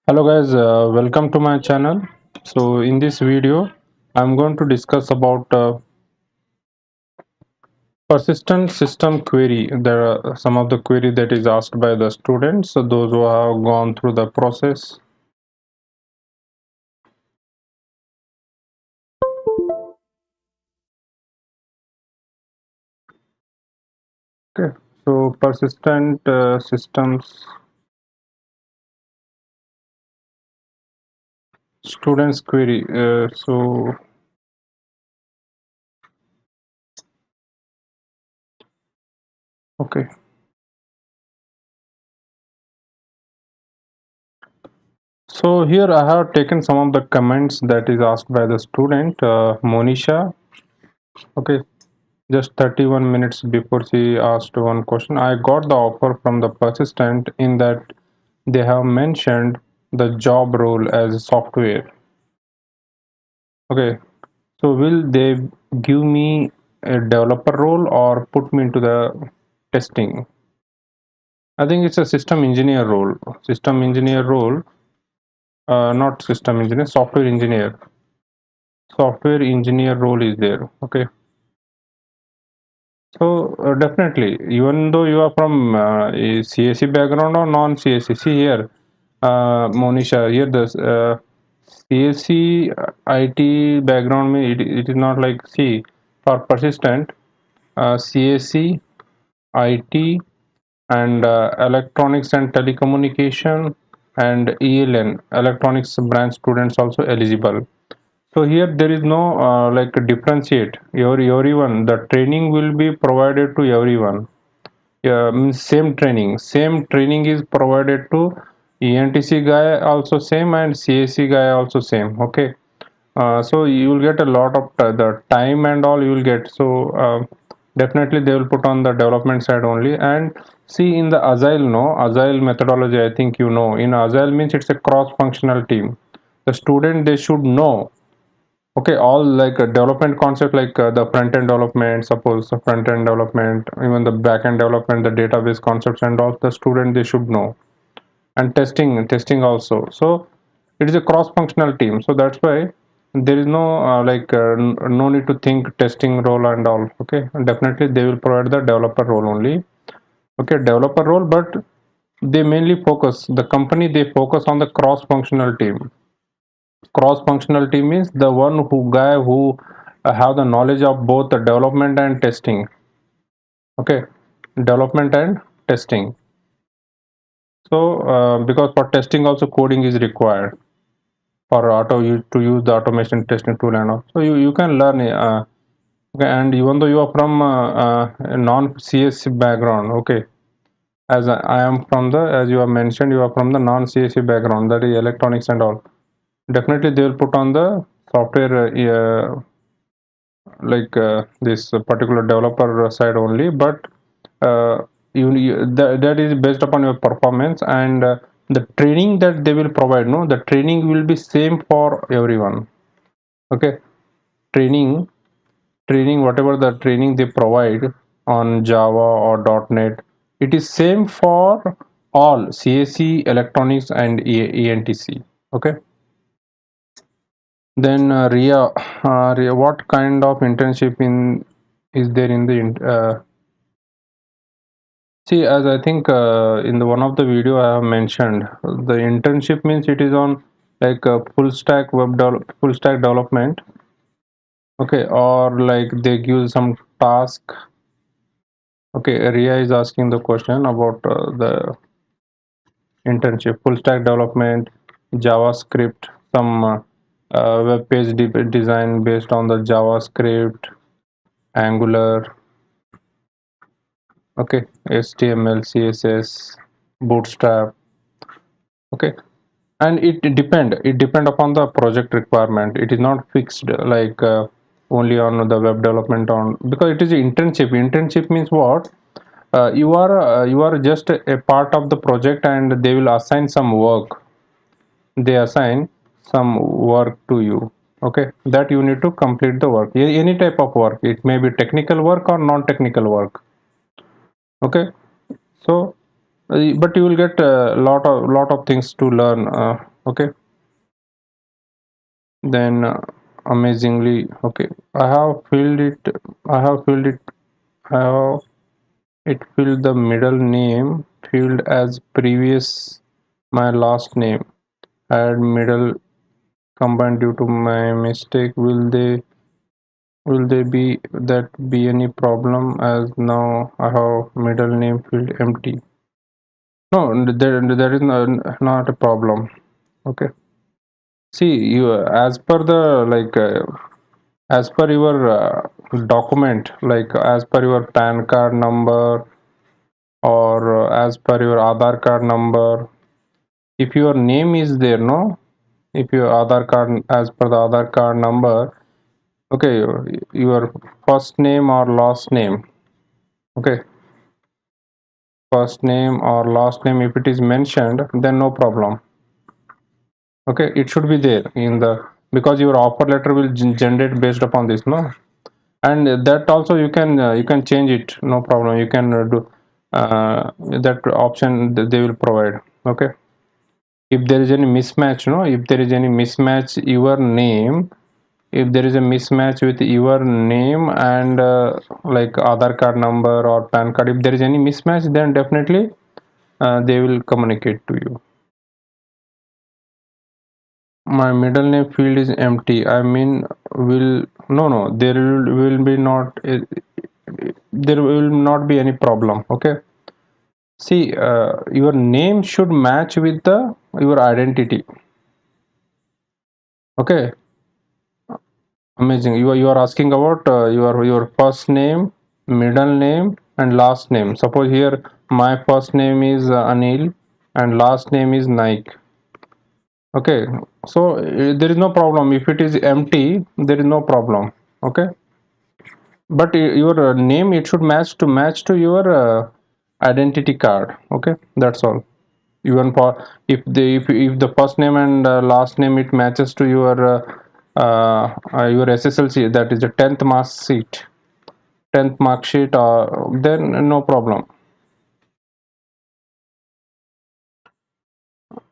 Hello guys, welcome to my channel. So in this video I'm going to discuss about persistent system query. There are some of the query that is asked by the students, so those who have gone through the process. Okay, so persistent systems students query. Okay, so here I have taken some of the comments that is asked by the student Monisha. Okay, just 31 minutes before she asked one question, I got the offer from the persistent in that they have mentioned the job role as software. Okay, so will they give me a developer role or put me into the testing? I think it's a system engineer role. System engineer role, not system engineer, software engineer. Software engineer role is there. Okay. So definitely, even though you are from a CSE background or non-CSE, see here, Monisha, here this CSE IT background, it is not like see for persistent CSE IT and electronics and telecommunication and ELN electronics branch students also eligible. So here there is no like differentiate everyone. The training will be provided to everyone. Yeah, means same training is provided to ENTC guy also same and CSC guy also same. Okay, so you will get a lot of the time and all you will get. So definitely they will put on the development side only. And see in the agile, no agile methodology, I think you know, in agile means it's a cross functional team. The student they should know. Okay, all like a development concept, like the front end development, suppose the front end development, even the back end development, the database concepts and all, the student they should know. And testing also. So it is a cross functional team. So that's why there is no no need to think testing role and all. Okay, and definitely they will provide the developer role only. Okay, developer role, but they mainly focus, the company they focus on the cross functional team. Cross functional team means the one who guy who have the knowledge of both the development and testing. Okay, development and testing. So because for testing also coding is required for to use the automation testing tool and all, so you can learn okay. And even though you are from a non CSC background, okay, as I am from the, as you have mentioned, you are from the non CSC background, that is electronics and all, definitely they will put on the software this particular developer side only. But that is based upon your performance. And the training that they will provide, no, the training will be same for everyone. Okay, training whatever the training they provide on Java or .NET, it is same for all CSE, electronics and ENTC. Okay, then Ria, what kind of internship in is there in the see, as I think in the one of the video I have mentioned, the internship means it is on like full stack development. Okay, or like they give some task. Okay, Ria is asking the question about the internship, full stack development, JavaScript, some web page design based on the JavaScript, Angular, okay, HTML, CSS, Bootstrap, okay. And it depend upon the project requirement. It is not fixed like only on the web development on, because it is internship means what, you are just a part of the project and they will assign some work. They assign some work to you. Okay, that you need to complete the work. Any type of work, it may be technical work or non-technical work. Okay, so but you will get a lot of things to learn. Okay, then amazingly, okay, I have filled it. I have filled it. I have it filled the middle name field as previous my last name. Add middle combined due to my mistake. Will they be any problem as now I have middle name field empty? No, there is not a problem. Okay. See, you as per the as per your document, like as per your PAN card number or as per your Aadhaar card number, if your name is there, no, if your Aadhaar card as per the Aadhaar card number, okay, your first name or last name, okay, first name or last name, if it is mentioned, then no problem. Okay, it should be there in the, because your offer letter will generate based upon this, no, and that also you can change it, no problem. You can do that option they will provide. Okay, if there is any mismatch, no, if there is any mismatch your name, if there is a mismatch with your name and like Aadhaar card number or PAN card, if there is any mismatch, then definitely they will communicate to you. My middle name field is empty, I mean, will, no, will be not there will not be any problem. Okay, see, your name should match with the your identity. Okay, amazing. You are asking about your first name, middle name, and last name. Suppose here my first name is Anil and last name is Naik. Okay, so there is no problem if it is empty. There is no problem. Okay, but your name, it should match to your identity card. Okay, that's all. Even for, if the first name and last name it matches to your SSLC, that is the 10th mark sheet, then no problem.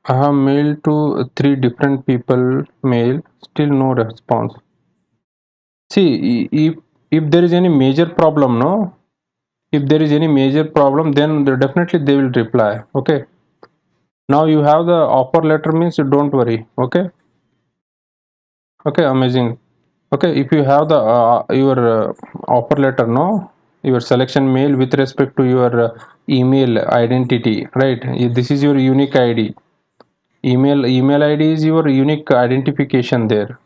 I have mailed to three different people, mail, still no response. See, if there is any major problem, no, if there is any major problem, then definitely they will reply. Okay, now you have the offer letter, means you don't worry. Okay, okay, amazing. Okay, if you have the your offer letter, no, your selection mail with respect to your email identity, right? This is your unique ID. Email ID is your unique identification there.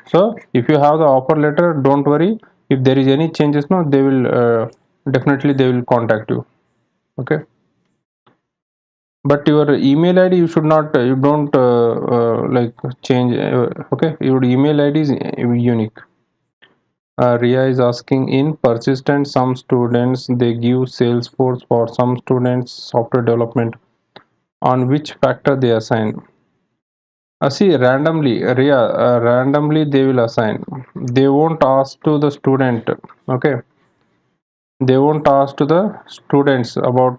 So if you have the offer letter, don't worry. If there is any changes, no, they will definitely they will contact you. Okay, but your email ID, you should not you don't like change. Okay, your email ID is unique. Ria is asking, in persistent, some students they give Salesforce, for some students software development. On which factor they assign? See, randomly, Ria, randomly they will assign. They won't ask to the student. Okay, they won't ask to the students about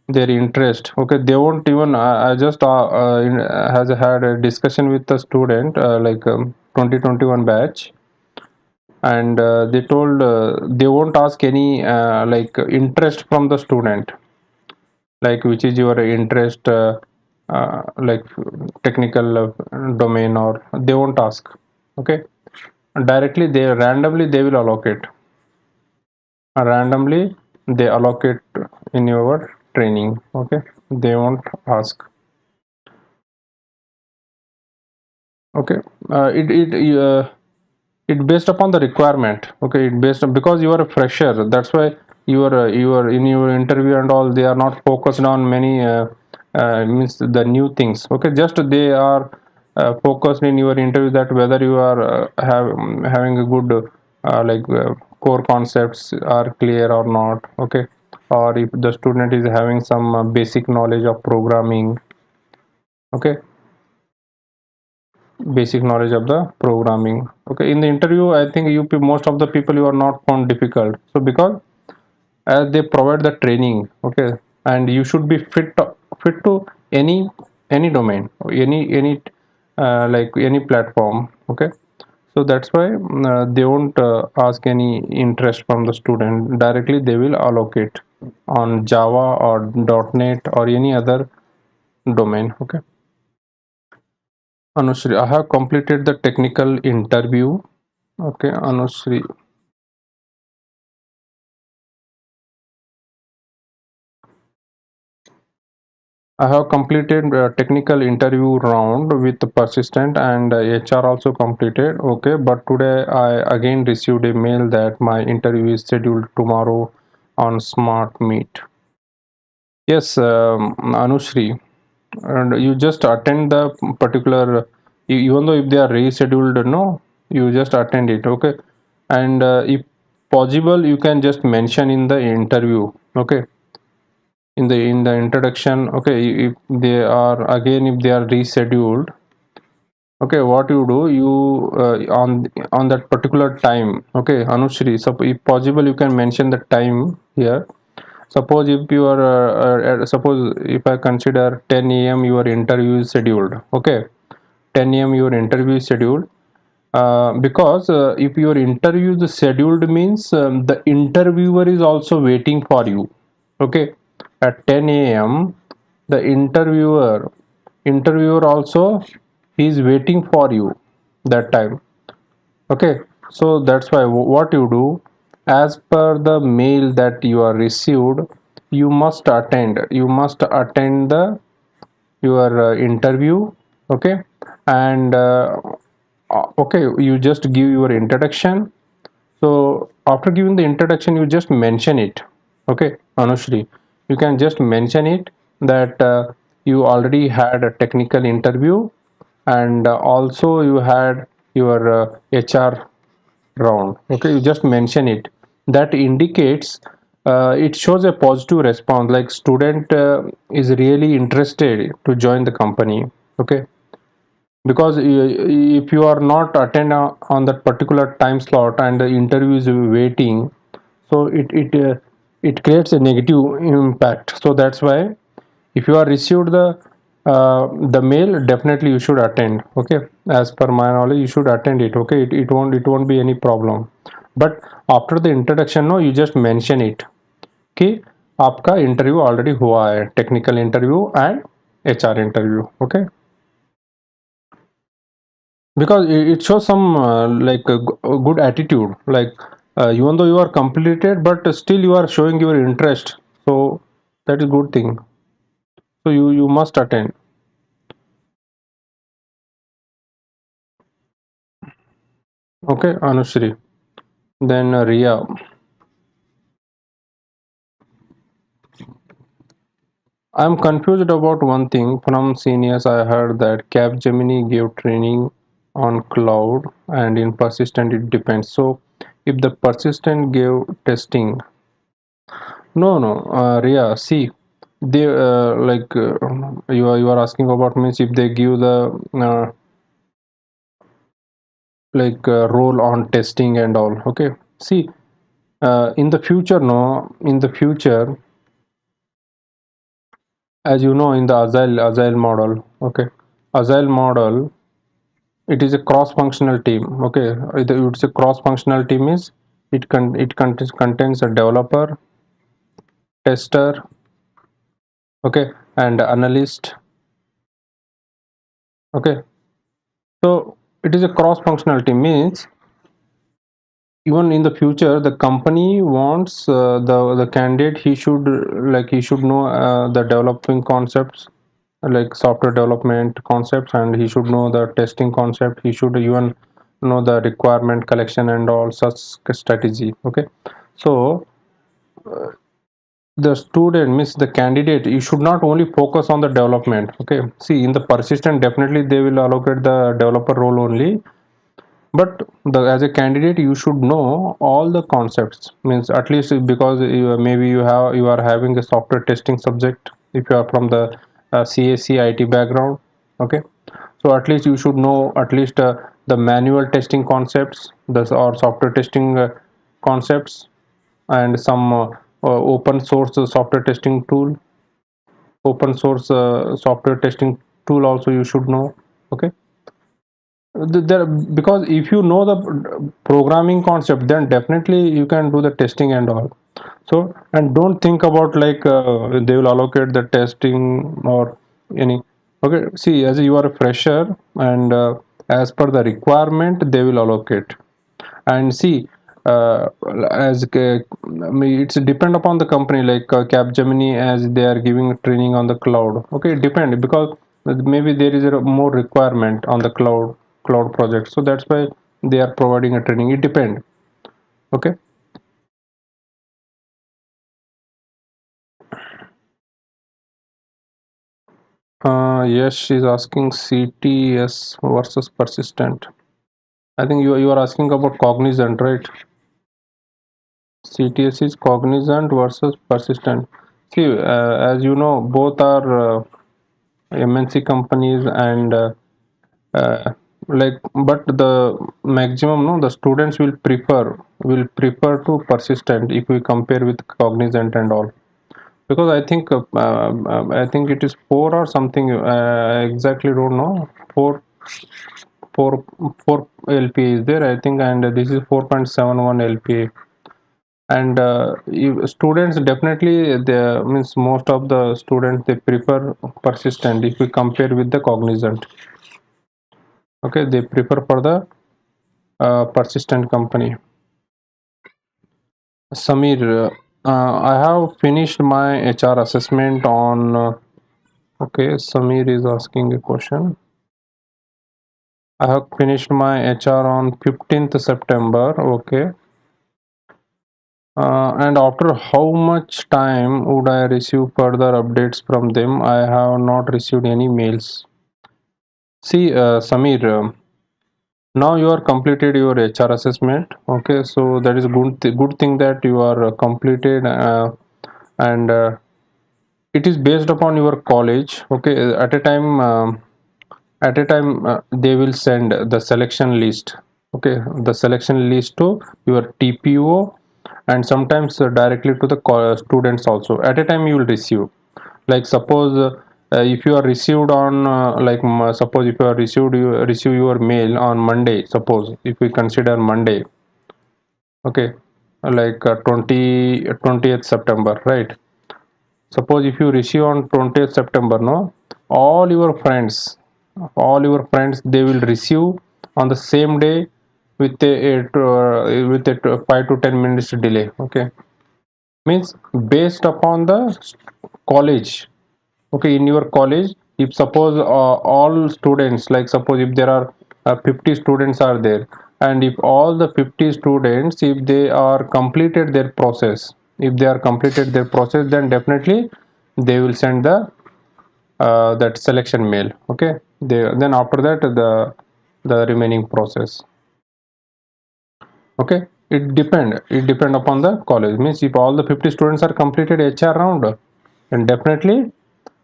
their interest. Okay, they won't even. I just has had a discussion with the student, 2021 batch, and they told they won't ask any interest from the student, like which is your interest, like technical domain, or they won't ask. Okay, directly they randomly they will allocate, randomly they allocate in your training. Okay, they won't ask. Okay, it based upon the requirement. Okay, it based on, because you are a fresher, that's why you are in your interview and all, they are not focused on many means the new things. Okay, just they are focused in your interview that whether you are having a good core concepts are clear or not. Okay, or if the student is having some basic knowledge of programming. Okay, basic knowledge of the programming. Okay, in the interview, I think most of the people you are not found difficult, so because as they provide the training. Okay, and you should be fit to any any domain, any like any platform. Okay, so that's why they won't ask any interest from the student directly. They will allocate on Java or .NET or any other domain. Okay, Anushri, I have completed the technical interview. Okay, Anushri, I have completed technical interview round with the persistent and HR also completed. Okay, but today I again received a mail that my interview is scheduled tomorrow on Smart Meet. Yes, Anushri, and you just attend the particular, even though if they are rescheduled, no, you just attend it. Okay, and if possible, you can just mention in the interview. Okay, in the introduction. Okay, if they are again, if they are rescheduled, okay, what you do, you on that particular time. Okay, Anushri, so if possible you can mention the time here. Suppose if you are suppose if I consider 10 a.m. your interview is scheduled. Okay, 10 a.m. your interview is scheduled. Because if your interview is scheduled means the interviewer is also waiting for you. Okay, at 10 a.m. the interviewer also, he is waiting for you that time. Okay, so that's why what you do, as per the mail that you are received, you must attend the your interview. Okay, and okay, you just give your introduction. So after giving the introduction, you just mention it. Okay, Anushri, you can just mention it that you already had a technical interview, and also you had your HR round. Okay, you just mention it. That indicates, it shows a positive response, like student is really interested to join the company. Okay, because if you are not attend on that particular time slot and the interview is waiting, so it creates a negative impact. So that's why if you are received the mail, definitely you should attend. Okay, as per my knowledge you should attend it. Okay, it won't be any problem. But after the introduction, no, you just mention it कि आपका interview already हुआ है, technical interview and HR interview. Okay, because it shows some like a good attitude, like even though you are completed but still you are showing your interest, so that is good thing. So you must attend. Okay, Anushri, then Ria, I'm confused about one thing. From seniors I heard that Capgemini gave training on cloud and in persistent it depends. So if the persistent gave testing. No, no, Ria, see, they like you are asking about means if they give the like role on testing and all. Okay, see, in the future, no, in the future, as you know, in the agile model. Okay, agile model, it is a cross-functional team. Okay, it's a cross-functional team is it contains a developer, tester, okay, and analyst. Okay, so it is a cross-functional team means even in the future the company wants the candidate, he should like he should know the developing concepts, like software development concepts, and he should know the testing concept, he should even know the requirement collection and all such strategy. Okay, so the student means the candidate, you should not only focus on the development. Okay, see, in the persistent definitely they will allocate the developer role only, but as a candidate you should know all the concepts, means at least because maybe you are having a software testing subject if you are from the CAC IT background. Okay, so at least you should know at least the manual testing concepts, the or software testing concepts, and some open source software testing tool, open source software testing tool also you should know. Okay, there, because if you know the programming concept, then definitely you can do the testing and all. So, and don't think about like they will allocate the testing or any. Okay, see, as you are a fresher, and as per the requirement they will allocate. And see, as it's depend upon the company, like Capgemini, as they are giving training on the cloud. Okay, depend, because maybe there is a more requirement on the cloud project, so that's why they are providing a training. It depend. Okay. Yes, she's asking CTS versus persistent. I think you are asking about cognizant, right? CTS is cognizant versus persistent. See, as you know, both are MNC companies, and uh, like, but the maximum, no, the students will prefer to persistent if we compare with cognizant and all. Because I think it is 4 or something. I exactly don't know. 4 4 LPA is there, I think, and this is 4.71 LPA. And students definitely, they means most of the students they prefer persistent if we compare with the cognizant. Okay, they prefer for the persistent company. Samir, I have finished my HR assessment on. Okay, Samir is asking a question. I have finished my HR on 15th September. Okay. And after how much time would I receive further updates from them? I have not received any mails. See, Samir, now you are completed your HR assessment. Okay, so that is good thing that you are completed, and it is based upon your college. Okay, at a time they will send the selection list. Okay, the selection list to your TPO, and sometimes directly to the students also. At a time you will receive, like suppose if you are received on suppose if you are receive your mail on Monday, suppose if we consider Monday. Okay, like 20th September, right? Suppose if you receive on 20th September, no, all your friends, they will receive on the same day with a 5 to 10 minutes delay. Okay, means based upon the college. Okay, in your college, if suppose all students, like suppose if there are 50 students are there, and if all the 50 students, if they are completed their process, then definitely they will send the that selection mail. Okay, then after that the remaining process. Okay, it depend upon the college. Means if all the 50 students are completed HR round, then definitely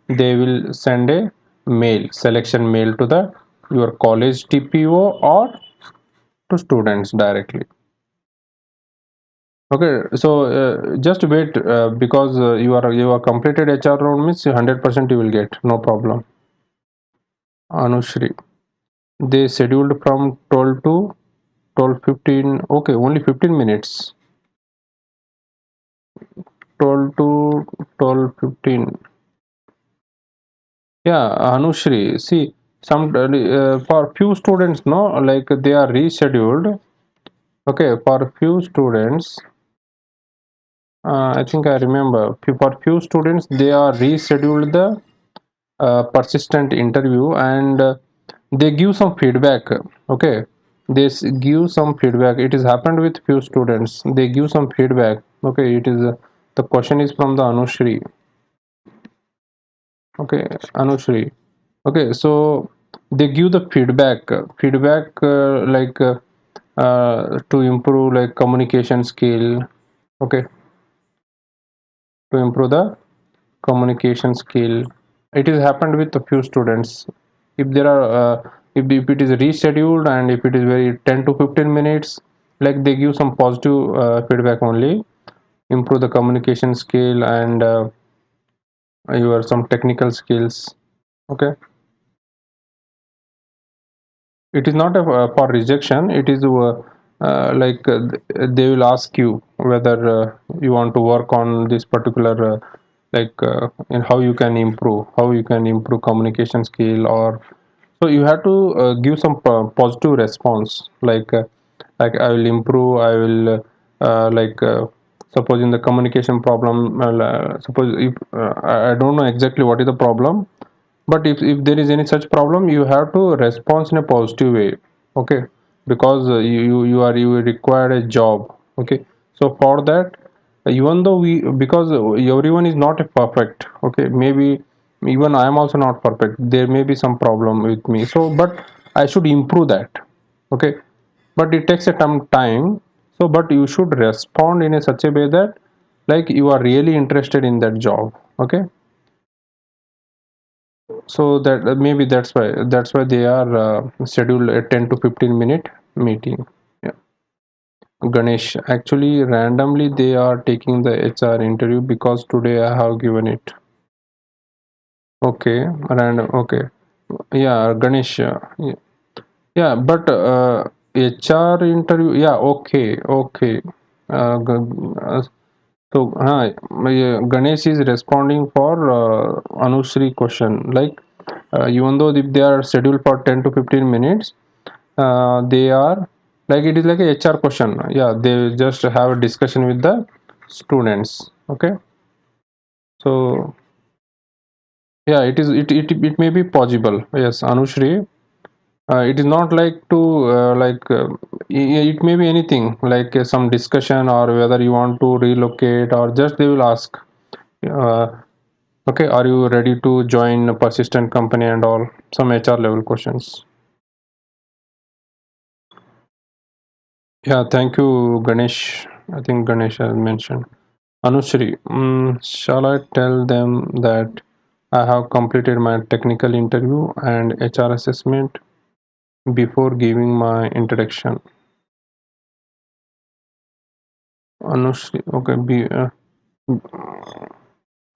they will send a selection mail to the your college TPO or to students directly. Okay, so just wait, because you are completed HR round, means 100% you will get, no problem. Anushri, they scheduled from 12 to 12:15. Okay, only 15 minutes. 12 to 12:15. Yeah, Anushri, see, some for few students, no, like they are rescheduled. Okay, for few students, I think I remember. For few students, they are rescheduled the persistent interview, and they give some feedback. Okay, they give some feedback. It has happened with few students. They give some feedback. Okay, it is the question is from the Anushri. Okay, Anushri. Okay, so they give the feedback to improve like communication skill. Okay, to improve the communication skill. It has happened with a few students. If there are if it is rescheduled, and if it is very 10 to 15 minutes, like they give some positive feedback only. Improve the communication skill, and your some technical skills. Okay, It is not for rejection. It is they will ask you whether you want to work on this particular and how you can improve communication skill, or so you have to give some positive response, like I will improve, I will suppose in the communication problem, suppose if I don't know exactly what is the problem, but if there is any such problem, you have to respond in a positive way. Okay, because you require a job. Okay, so for that, even though we because everyone is not a perfect. Okay, maybe even I am also not perfect, there may be some problem with me, so but I should improve that. Okay, but it takes a time, so but you should respond in a such a way that like you are really interested in that job. Okay, so that maybe that's why they are scheduled a 10 to 15 minute meeting. Yeah. Ganesh, actually randomly they are taking the HR interview because today I have given it. Okay, random. Okay, yeah, Ganesh. Yeah, yeah, but HR interview. Yeah, okay, okay. So, Ganesh is responding for Anushri question. Like, even though if they are scheduled for 10 to 15 minutes, they are like it is like a HR question. Yeah, they just have a discussion with the students. Okay, so yeah, it may be possible. Yes, Anushri. It is not like to it may be anything like some discussion, or whether you want to relocate, or just they will ask. Uh, okay, are you ready to join a persistent company and all, some HR level questions. Yeah, thank you, Ganesh. I think Ganesh has mentioned. Anushri, shall I tell them that I have completed my technical interview and HR assessment before giving my introduction? Anushri, okay,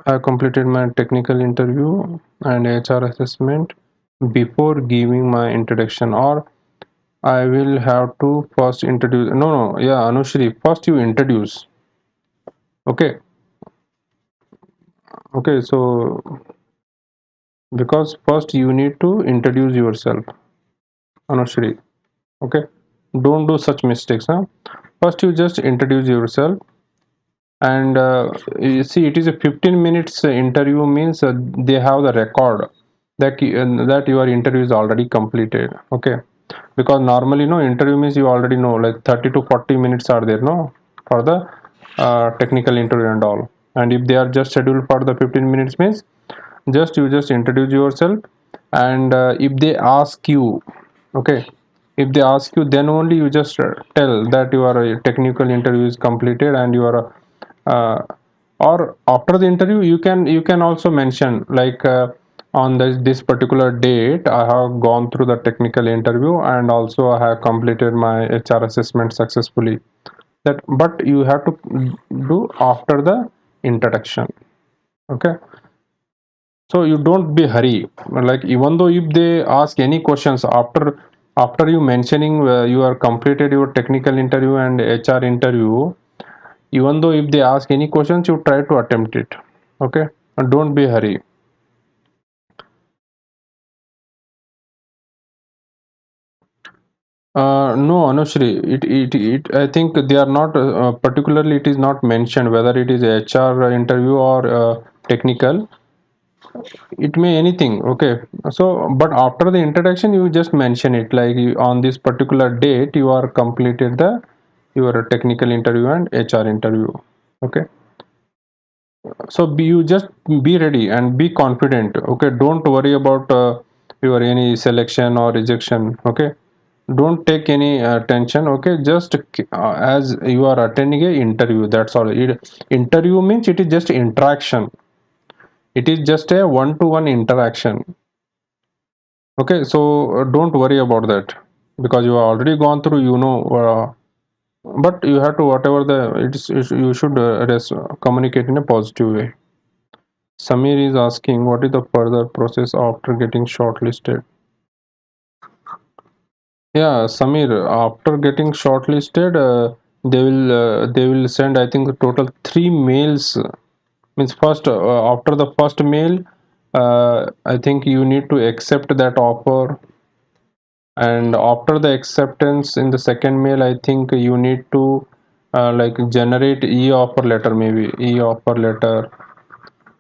I completed my technical interview and HR assessment before giving my introduction, or I will have to first introduce. No, no, yeah, Anushri, first you introduce. Okay, okay, so because first you need to introduce yourself, Anushri. Okay, don't do such mistakes. Huh? First, you just introduce yourself, and you see, it is a 15 minutes interview, means they have the record that your interview is already completed. Okay, because normally no interview means you already know like 30 to 40 minutes are there no for the technical interview and all, and if they are just scheduled for the 15 minutes means just introduce yourself, and if they ask you, okay, if they ask you, then only you just tell that your technical interview is completed, and you are or after the interview you can also mention like on this particular date I have gone through the technical interview, and also I have completed my HR assessment successfully. That, but you have to do after the introduction. Okay, so you don't be hurry, like even though if they ask any questions after you mentioning you are completed your technical interview and HR interview, even though if they ask any questions you try to attempt it. Okay, and don't be hurry. No, Anushri, I think they are not particularly, it is not mentioned whether it is HR interview or technical. It may anything. Okay, so but after the introduction you just mention it like on this particular date you are completed the your technical interview and HR interview. Okay, so you just be ready and be confident. Okay, don't worry about your any selection or rejection. Okay, don't take any tension. Okay, just as you are attending a interview, that's all. Interview means it is just interaction, it is just a one-to-one interaction. Okay, so don't worry about that, because you have already gone through, but you have to whatever the you should communicate in a positive way. Samir is asking what is the further process after getting shortlisted. Yeah, Samir, after getting shortlisted, they will send, I think, total three mails. Means first, after the first mail, I think you need to accept that offer, and after the acceptance in the second mail, I think you need to like generate e-offer letter, maybe e-offer letter,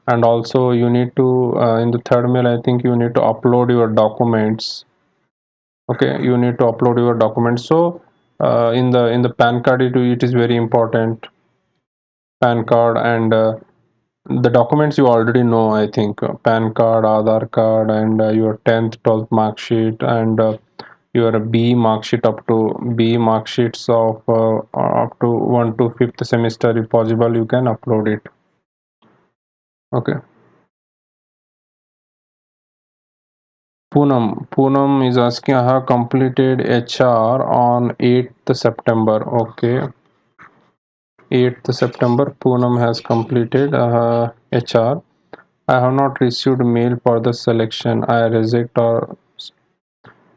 and also you need to in the third mail, I think you need to upload your documents. Okay, you need to upload your documents. So in the PAN card, it is very important. PAN card and the documents you already know, I think, PAN card, Aadhaar card, and your 10th 12th mark sheet, and your B mark sheet, up to B mark sheets of up to 1 to 5th semester, if possible you can upload it. Okay. Poonam is asking, I have completed HR on 8th September. Okay, 8th September, Poonam has completed HR. I have not received mail for the selection. I reject or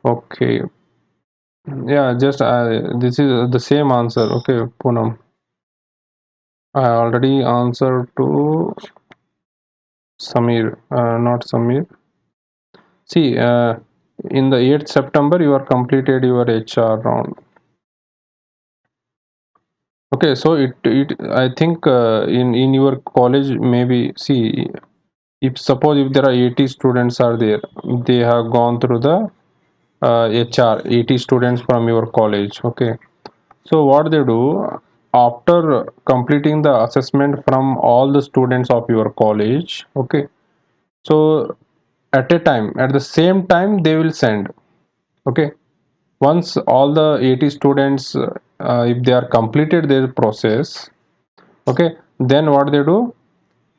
okay. Yeah, just this is the same answer. Okay, Poonam. I already answered to Samir, not Samir. See, in the 8th September, you are completed your HR round. Okay, so it I think in your college, maybe, see, if suppose if there are 80 students are there, they have gone through the HR, 80 students from your college. Okay, so what they do, after completing the assessment from all the students of your college, okay, so at the same time they will send. Okay, once all the 80 students, if they are completed their process, okay, then what they do,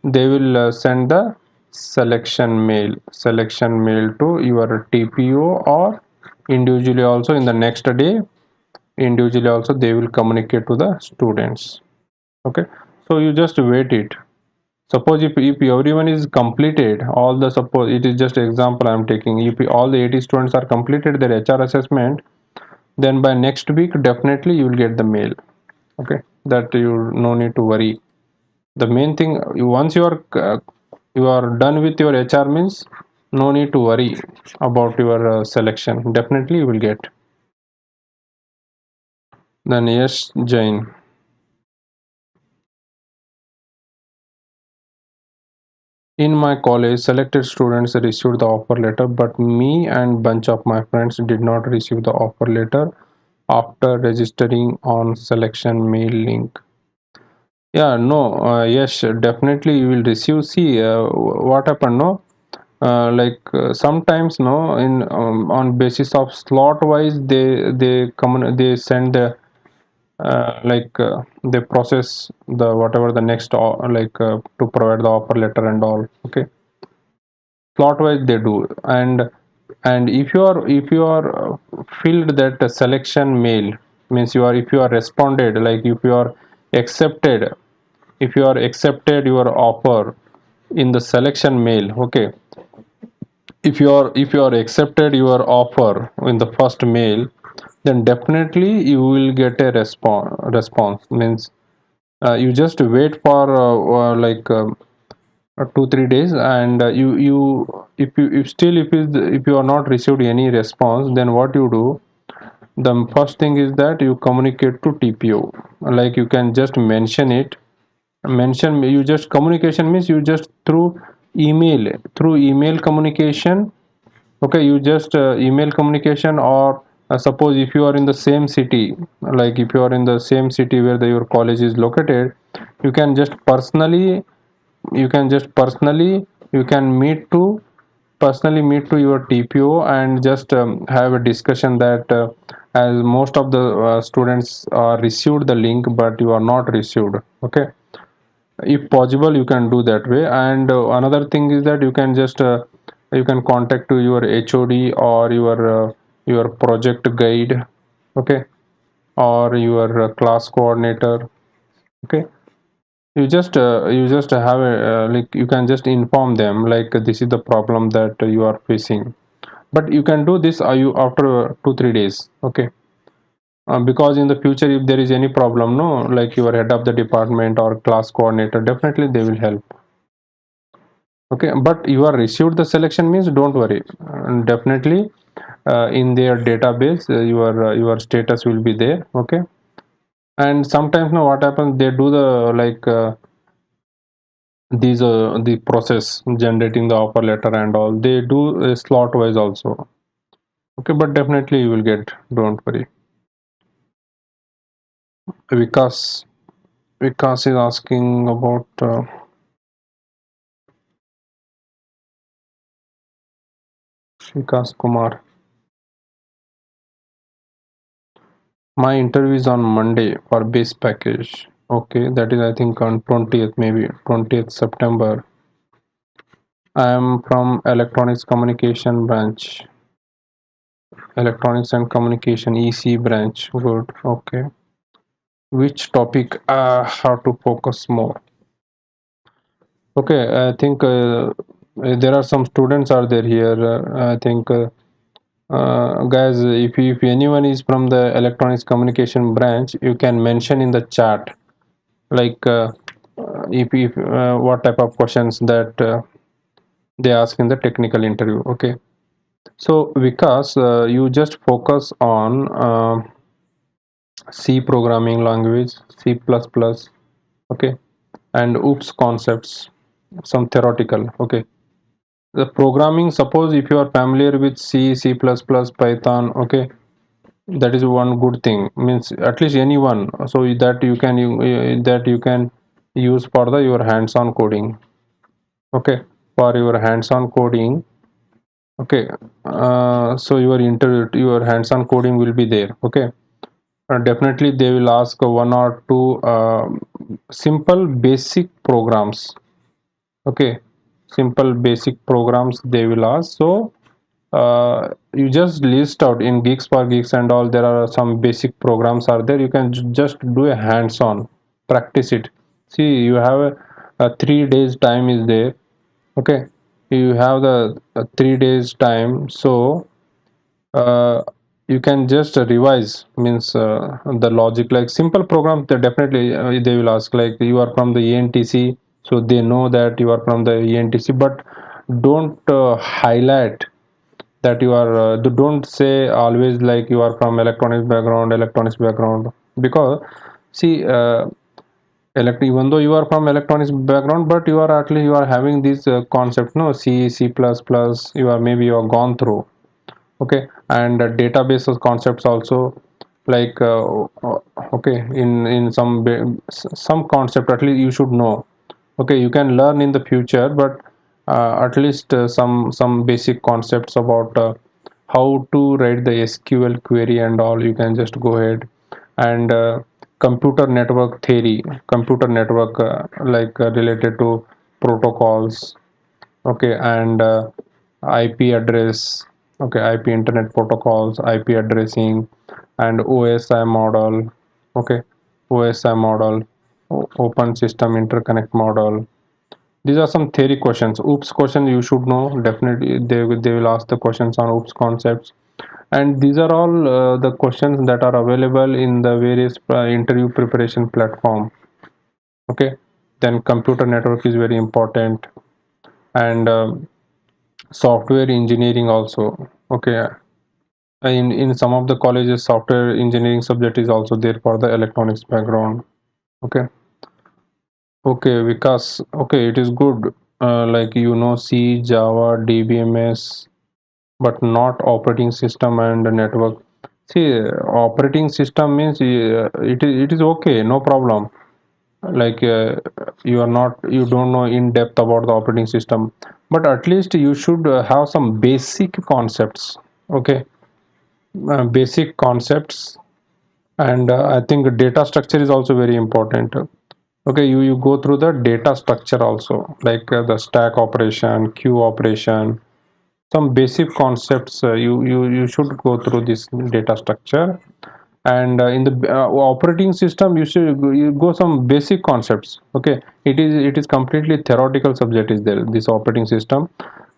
they will send the selection mail to your TPO, or individually also in the next day, individually also they will communicate to the students. Okay, so you just wait it. Suppose if everyone is completed, all the, suppose it is just example I am taking, if all the 80 students are completed their HR assessment, then by next week definitely you will get the mail. Okay, that you no need to worry. The main thing, once you are done with your HR means, no need to worry about your selection. Definitely you will get. Then yes, Jain. In my college, selected students received the offer letter, but me and bunch of my friends did not receive the offer letter after registering on selection mail link. Yeah, no, yes, definitely you will receive. See, what happened, no? Sometimes, no, in on basis of slot wise, they send the they process the whatever the next to provide the offer letter and all. Okay, slot wise they do. And if you are filled that selection mail, means you are, if you are responded, like if you are accepted, if you are accepted your offer in the selection mail. Okay, if you are accepted your offer in the first mail, then definitely you will get a response. Means you just wait for 2 3 days, and you if you if still if you are not received any response, then what you do, the first thing is that you communicate to TPO. Like you can just mention it, mention, you just communication means you just through email communication. Okay, you just email communication, or suppose if you are in the same city, like if you are in the same city where your college is located, you can just personally, you can just personally you can meet to personally meet to your TPO, and just have a discussion that as most of the students are received the link but you are not received. Okay, if possible you can do that way. And another thing is that you can just you can contact to your HOD, or your project guide. Okay, or your class coordinator. Okay, you just have a like you can just inform them like this is the problem that you are facing. but you can do this you after 2 3 days. Okay. Because in the future if there is any problem, no, like your head of the department or class coordinator, definitely they will help. Okay, but you are received the selection means don't worry. Definitely in their database your status will be there. Okay. And sometimes now what happens, they do the like these the process generating the offer letter and all, they do slot wise also. Okay, but definitely you will get, don't worry. Vikas is asking about Vikas Kumar. My interview is on Monday for base package. Okay, that is I think on 20th, maybe 20th September. I am from electronics communication branch. Electronics and communication EC branch. Good. Okay. Which topic have to focus more? Okay, I think there are some students are there here. I think guys, if anyone is from the electronics communication branch, you can mention in the chat like if what type of questions that they ask in the technical interview. Okay, so Vikas, you just focus on C programming language, C++, okay, and OOPS concepts, some theoretical. Okay, the programming, suppose if you are familiar with C, Python, okay, that is one good thing, means at least anyone, so that you can that you can use for the your hands-on coding. Okay, for your hands-on coding. Okay, so your hands-on coding will be there. Okay, definitely they will ask one or two simple basic programs. Okay, simple basic programs they will ask. So you just list out in Geeks for Geeks and all, there are some basic programs are there, you can just do a hands-on, practice it. See, you have a 3 days time is there. Okay, you have the 3 days time, so uh, you can just revise, means the logic, like simple program, they definitely they will ask like you are from the ENTC, so they know that you are from the ENTC, but don't highlight that you are don't say always like you are from electronics background, because see even though you are from electronics background, but you are at least you are having this concept, no, C++, you are maybe you are gone through. Okay, and databases concepts also, like okay, in some concept at least you should know. Okay, you can learn in the future, but at least some basic concepts about how to write the SQL query and all, you can just go ahead. And computer network theory, computer network related to protocols. Okay, and IP address. Okay, IP internet protocols, IP addressing, and OSI model. Okay, OSI model, open system interconnect model. These are some theory questions. Oops question you should know, definitely they will ask the questions on oops concepts. And these are all the questions that are available in the various interview preparation platform. Okay, then computer network is very important. And software engineering also. Okay, in some of the colleges software engineering subject is also there for the electronics background. Okay. Okay, Vikas, okay, it is good. Like C, Java, DBMS, but not operating system and network. See, operating system means it is okay, no problem. Like you don't know in depth about the operating system, but at least you should have some basic concepts. Okay, basic concepts. And I think data structure is also very important. Okay, you go through the data structure also, like the stack operation, queue operation, some basic concepts. You should go through this data structure. and in the operating system you go some basic concepts. Okay, it is completely theoretical subject is there, this operating system.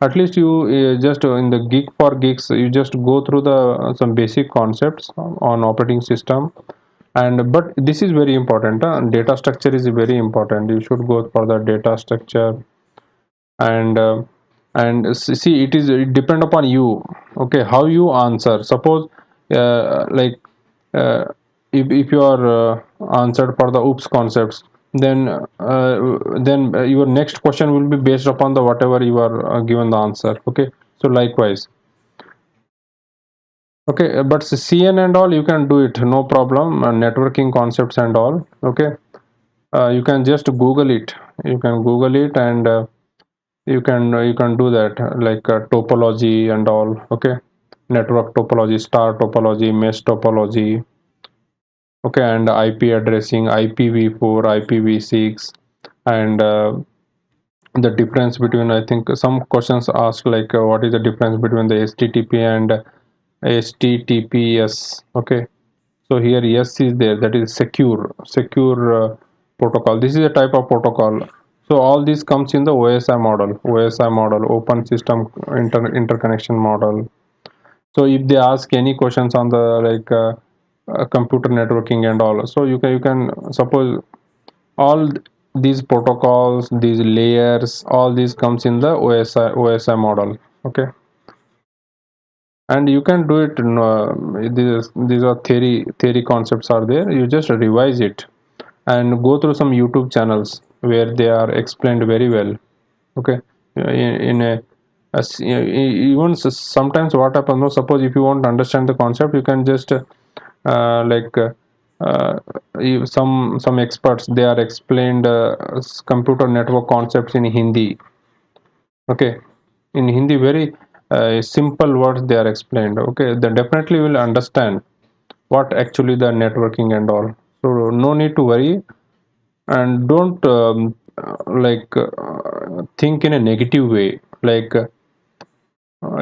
At least you just in the geek for geeks, you just go through the some basic concepts on operating system. And but this is very important, data structure is very important, you should go for the data structure. And it is, it depend upon you. Okay, how you answer. Suppose like uh, if you are answered for the oops concepts, then your next question will be based upon the whatever you are given the answer. Okay, so likewise. Okay, but CN and all you can do it, no problem, networking concepts and all. Okay, you can just google it, you can google it, and you can do that, like topology and all. Okay, network topology, star topology, mesh topology. Okay, and IP addressing, IPv4, IPv6, and the difference between, I think some questions ask like what is the difference between the HTTP and HTTPS. Okay, so here S is there, that is secure protocol. This is a type of protocol. So all this comes in the OSI model, open system interconnection model. So if they ask any questions on the like computer networking and all, so you can suppose all these protocols, these layers, all these comes in the OSI model. Okay, and you can do it in, these are theory concepts are there, you just revise it and go through some YouTube channels where they are explained very well. Okay, in even sometimes what happens, no, suppose if you want to understand the concept, you can just like uh, some experts, they are explained computer network concepts in Hindi. Okay, in Hindi, very simple words they are explained. Okay, they definitely will understand what actually the networking and all. So no need to worry, and don't like think in a negative way, like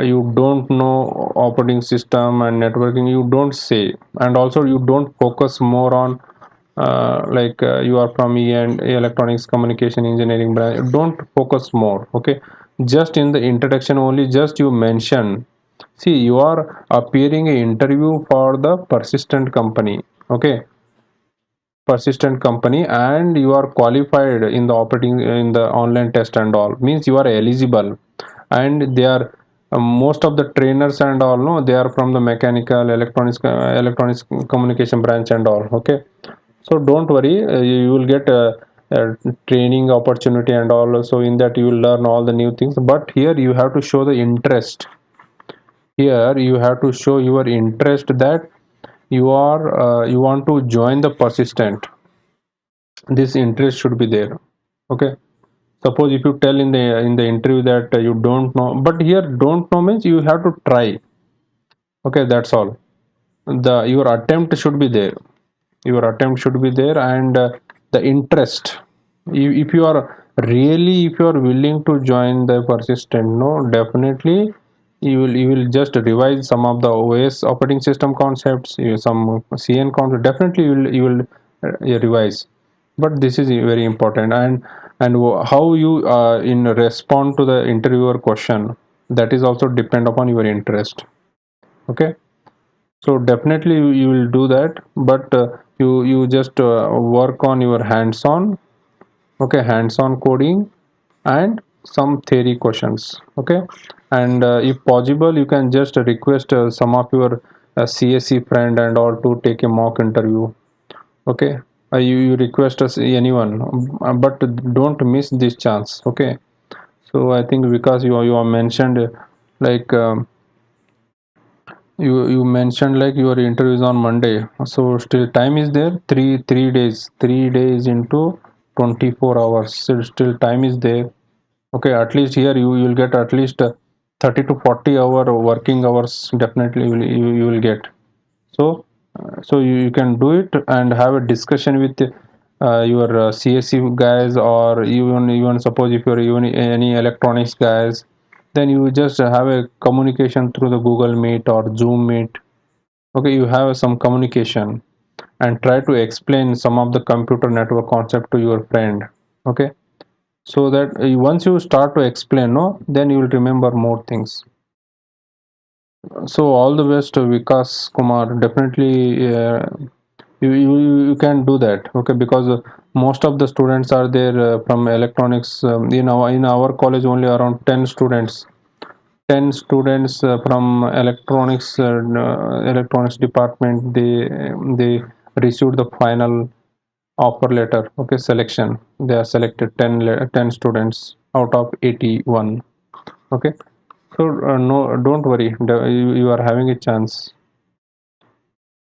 you don't know operating system and networking, you don't say. And also you don't focus more on you are from and electronics communication engineering branch, don't focus more. Okay, just in the introduction only, just you mention, see, you are appearing a interview for the persistent company. Okay, persistent company, and you are qualified in the operating in the online test and all, means you are eligible. And they are most of the trainers and all, no, they are from the mechanical electronics communication branch and all. Okay, so don't worry, you will get a training opportunity and all, so in that you will learn all the new things. But here you have to show the interest, here you have to show your interest, that you want to join the persistent, this interest should be there. Okay, suppose if you tell in the interview that you don't know, but here don't know means you have to try. Okay, that's all. The your attempt should be there, your attempt should be there, and the interest. If you are really, if you are willing to join the persistent, no, definitely you will just revise some of the OS operating system concepts, some CN concepts, definitely you will revise. But this is very important. And how you in respond to the interviewer question, that is also depend upon your interest. Okay, so definitely you will do that. But you just work on your hands on. Okay, hands on coding and some theory questions. Okay, and if possible you can just request some of your CSE friend and all to take a mock interview. Okay, you request us anyone, but don't miss this chance. Okay, so I think because you are mentioned like you mentioned like your interview is on Monday, so still time is there, three days, 3 days into 24 hours, still time is there. Okay, at least here you will get at least 30 to 40 hour working hours, definitely you will get. So you can do it and have a discussion with your CSE guys, or even suppose if you're even any electronics guys, then you just have a communication through the Google Meet or Zoom Meet. Okay, you have some communication and try to explain some of the computer network concept to your friend. Okay, so that once you start to explain, no, then you will remember more things. So all the best, Vikas Kumar. Definitely, you can do that. Okay, because most of the students are there from electronics. In our college, only around 10 students. 10 students from electronics department. They received the final offer letter. Okay, selection. They are selected 10 students out of 81. Okay, so no, don't worry. You are having a chance,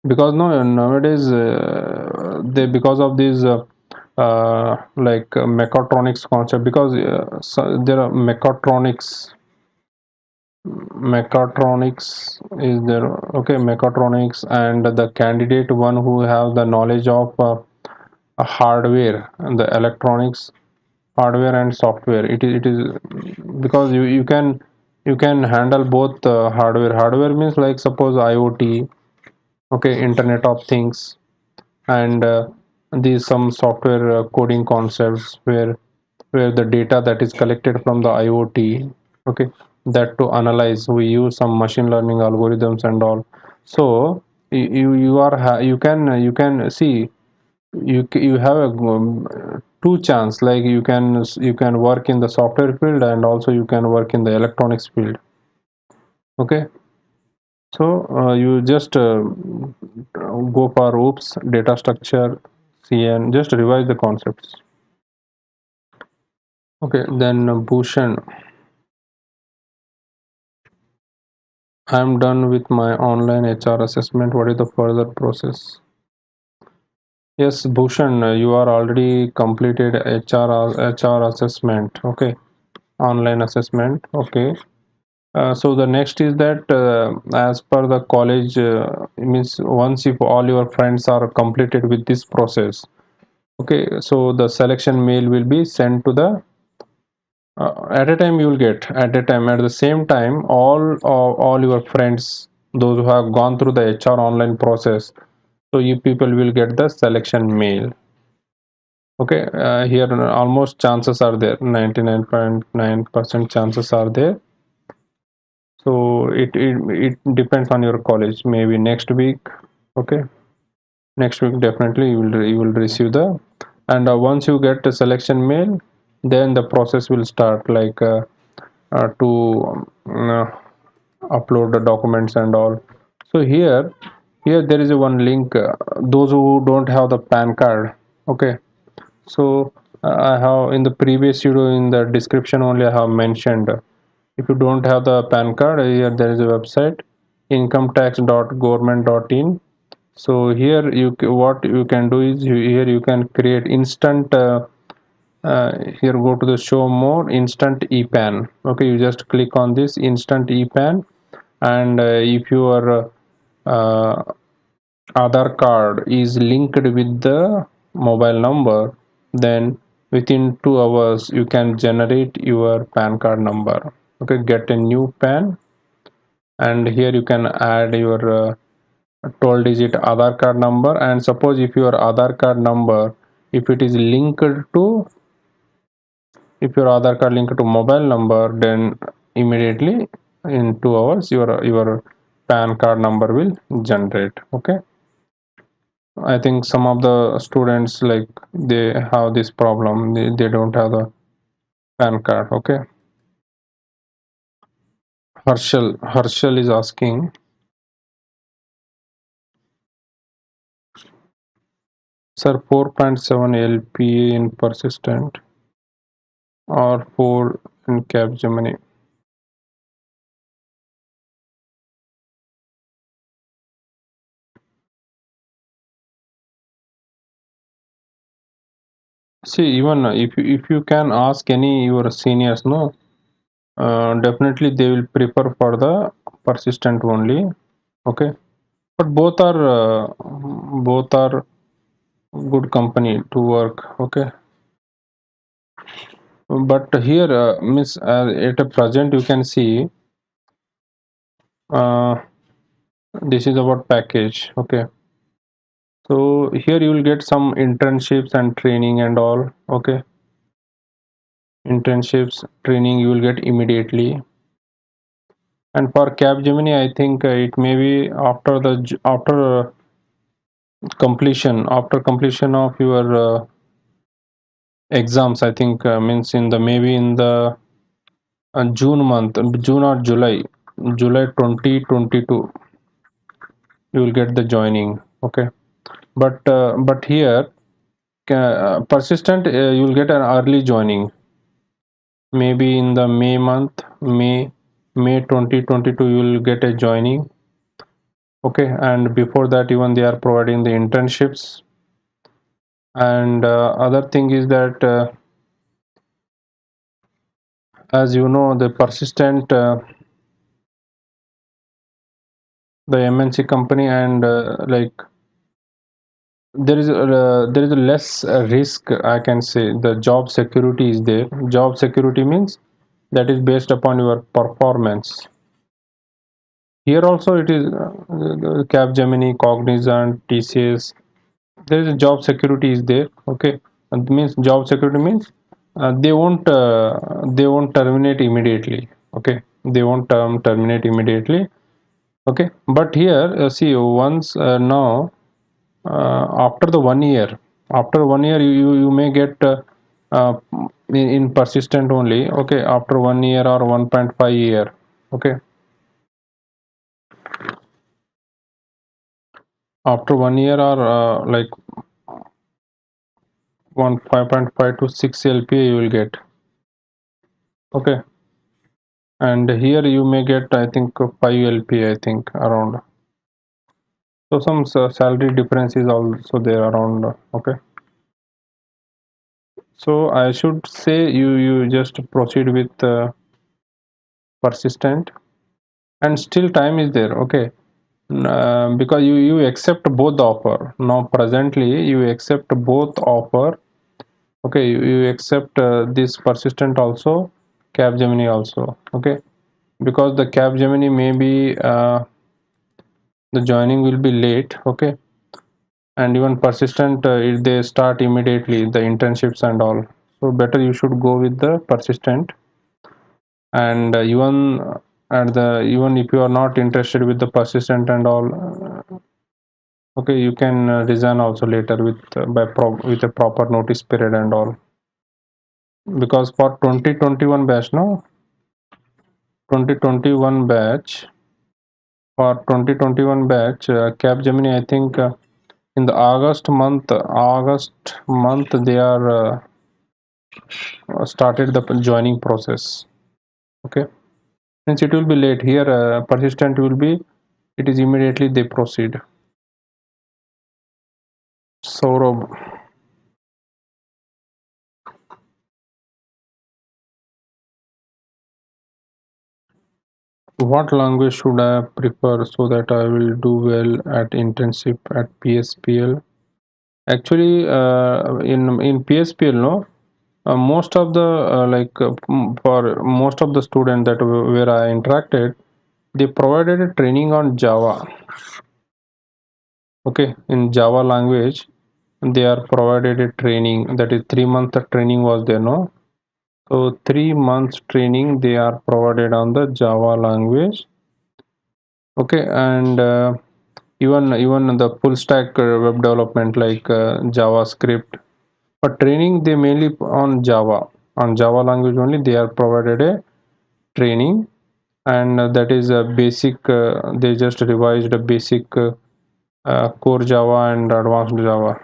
because no, nowadays they, because of these like mechatronics concept, because there are mechatronics is there. Okay, mechatronics, and the candidate one who have the knowledge of hardware and the electronics, hardware and software. It is because you can handle both. Hardware means, like, suppose IoT, okay, internet of things, and these some software coding concepts, where the data that is collected from the IoT, okay, that to analyze, we use some machine learning algorithms and all. So you can see, you have a two chance, like you can work in the software field, and also you can work in the electronics field. Okay, so you just go for OOPS, data structure, CN, just revise the concepts. Okay, then Bhushan, I'm done with my online HR assessment. What is the further process? Yes, Bhushan, you are already completed HR assessment. Okay, online assessment. Okay. So the next is that, as per the college, means, once if all your friends are completed with this process, okay, so the selection mail will be sent to the, at a time, you will get at a time, at the same time, all your friends, those who have gone through the HR online process, so you people will get the selection mail. Okay, here almost chances are there, 99.9% chances are there. So it depends on your college. Maybe next week. Okay, next week definitely you will receive the, and once you get the selection mail, then the process will start, like to upload the documents and all. So here there is a one link. Those who don't have the PAN card. Okay, so I have, in the previous video, in the description only, I have mentioned, if you don't have the PAN card, here there is a website, incometax.government.in. So here what you can do is, here you can create instant, here go to the show more instant EPAN. Okay, you just click on this instant EPAN, and if your uh, Aadhaar card is linked with the mobile number, then within 2 hours you can generate your PAN card number. Okay, get a new PAN, and here you can add your 12-digit Aadhaar card number. And suppose if your Aadhaar card number, if it is linked to, if your Aadhaar card linked to mobile number, then immediately in 2 hours your PAN card number will generate. Okay, I think some of the students, like, they have this problem. They don't have the PAN card. Okay. Harshal is asking, sir, 4.7 LPA in persistent or 4 in Capgemini. See, even if you can ask any your seniors, no, definitely they will prefer for the persistent only. Okay, but both are good company to work. Okay, but here, miss, at a present, you can see, uh, This is about package. Okay, so here you will get some internships and training and all. Okay, internships training you will get immediately. And for Capgemini, I think it may be after the after completion of your exams. I think means in the maybe in the June month, June or July, July 2022, you will get the joining. Okay, but here persistent, you will get an early joining. Maybe in the May month, May 2022, you will get a joining. Okay, and before that, even they are providing the internships. And other thing is that as you know, the persistent, the MNC company, and like there is a less risk, I can say. The job security is there. Job security means that is based upon your performance. Here also it is Capgemini, Cognizant, TCS. There is a job security is there. Okay, and means job security means they won't terminate immediately. Okay, they won't terminate immediately. Okay, but here see, once now after the 1 year, after 1 year you may get uh, in persistent only. Okay, after 1 year or 1.5 year. Okay, after 1 year or like one 5.5 to 6 LPA you will get. Okay, and here you may get, I think, 5 LPA, I think, around. So some salary difference is also there around. Okay, so I should say you just proceed with persistent, and still time is there. Okay, because you accept both the offer now. Presently you accept both offer. Okay, you accept this persistent also, Capgemini also. Okay, because the Capgemini may be the joining will be late. Okay, and even persistent, if they start immediately the internships and all, so better you should go with the persistent. And even if you are not interested with the persistent and all, okay, you can resign also later with with a proper notice period and all. Because for 2021 batch, no, 2021 batch, for 2021 batch, Capgemini, I think in the August month they are started the joining process. Okay, since it will be late here, persistent will be, it is immediately they proceed. Saurabh, what language should I prefer so that I will do well at internship at PSPL? Actually, in PSPL, no, most of the for most of the students that where I interacted, they provided a training on Java. Okay, in Java language, they are provided a training, that is 3 month training was there, no. So 3 months training they are provided on the Java language. Okay, and even the full stack web development like JavaScript. But training they mainly on Java language only. They are provided a training, and that is a basic. They just revised a basic core Java and advanced Java.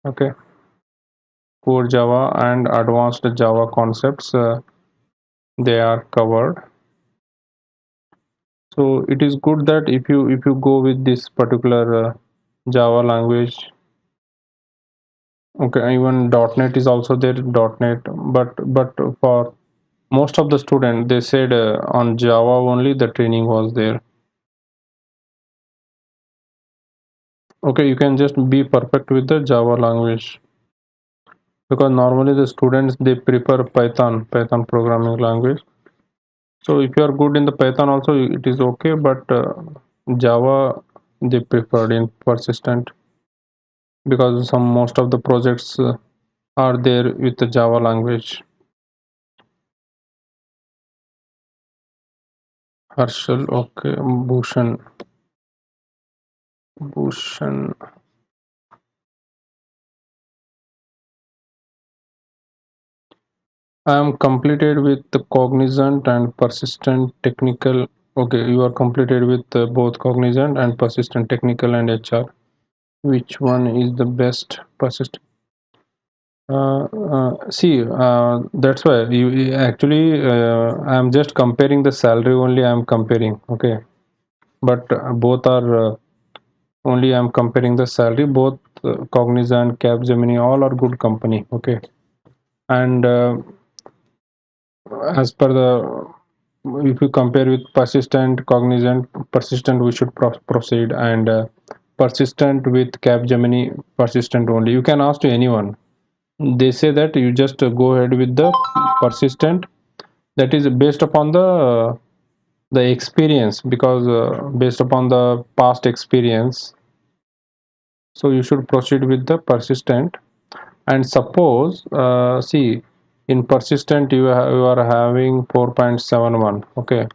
Okay, core Java and advanced Java concepts they are covered. So it is good that if you go with this particular Java language. Okay, even .NET is also there, .NET, but for most of the student they said on Java only the training was there. Okay, you can just be perfect with the Java language, because normally the students they prefer Python programming language. So if you are good in the Python also, it is okay, but Java they preferred in persistent because some most of the projects are there with the Java language. Harshal, okay, Bhushan. I am completed with the cognizant and persistent technical. Okay, you are completed with both cognizant and persistent technical and HR. Which one is the best persistent? See, that's why you actually I'm just comparing the salary only. I'm comparing, okay, but both are only I'm comparing the salary. Both Cognizant, Capgemini, all are good company, okay, and as per the if you compare with persistent, Cognizant, persistent we should proceed, and persistent with Capgemini, persistent only. You can ask to anyone. They say that you just go ahead with the persistent, that is based upon the experience, because based upon the past experience, so you should proceed with the persistent. And suppose see, in persistent you are having 4.71, okay,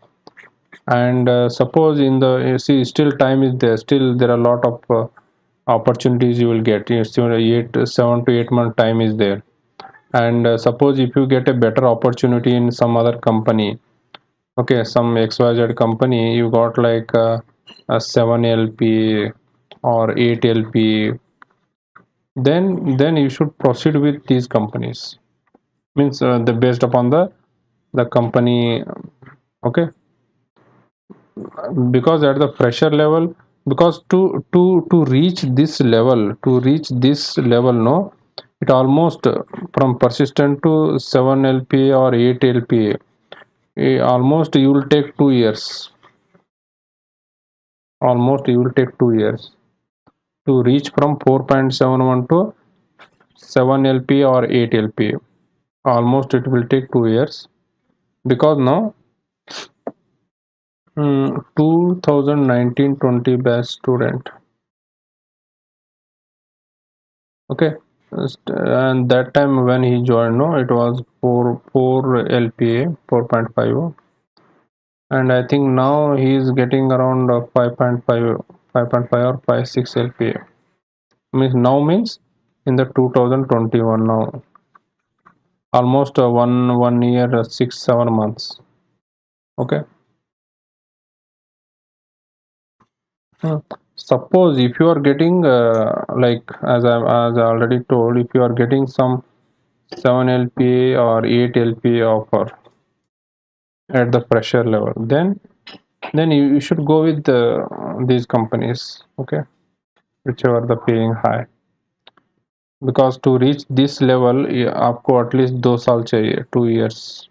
and suppose in the see, still time is there, still there are a lot of opportunities you will get. You still 7 to 8 month time is there, and suppose if you get a better opportunity in some other company, okay, some XYZ company, you got like a 7 LP or 8 LP, then you should proceed with these companies. Means the based upon the company, okay, because at the fresher level, because to reach this level, no, it almost from persistent to 7 LP or 8 LP, almost you will take 2 years. Almost you will take 2 years to reach from 4.71 to 7 LP or 8 LP. Almost it will take 2 years, because now 2019-20 batch student, okay, and that time when he joined, no, it was 4 LPA 4.5, and I think now he is getting around 5.5 or 5.6 LPA. Means now means in the 2021 now, almost one year 6 7 months, okay. Hmm. Suppose if you are getting like as I already told, if you are getting some 7 LPA or 8 LPA offer at the pressure level, then you should go with these companies, okay, whichever the paying high, because to reach this level आपको at least 2 साल चाहिए, 2 years.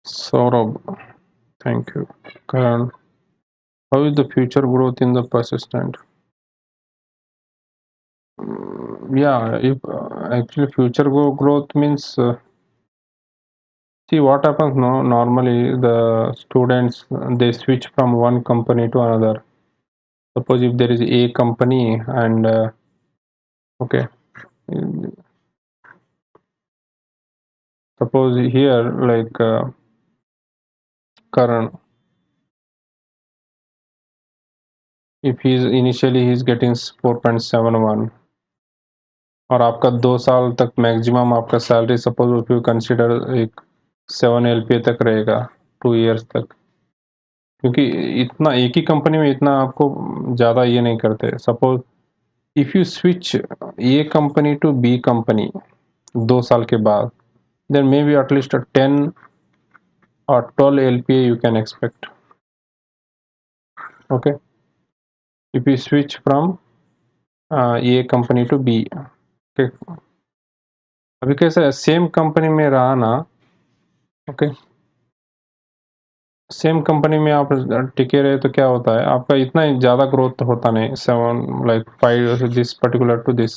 Saurabh, thank you. Karan, how is the future growth in the persistent? Yeah, if actually future growth means see what happens, no, normally the students they switch from one company to another. Suppose if there is a company and okay, suppose here like Karan, if he's initially he's getting 4.71, और आपका 2 साल तक maximum आपका salary, suppose if you consider एक 7 LPA तक रहेगा, 2 years तक, क्योंकि इतना एक ही कंपनी में इतना आपको ज़्यादा ये नहीं करते. Suppose if you switch A company to B company 2 साल के बाद, then maybe at least a 10 or 12 LPA you can expect, okay, if you switch from A company to B, okay. अभी कैसे है, सेम कंपनी में रहा ना, okay, same company में आप टिके रहे तो क्या होता है, आपका इतना ज़्यादा ग्रोथ होता नहीं, 7 like 5 this particular to this,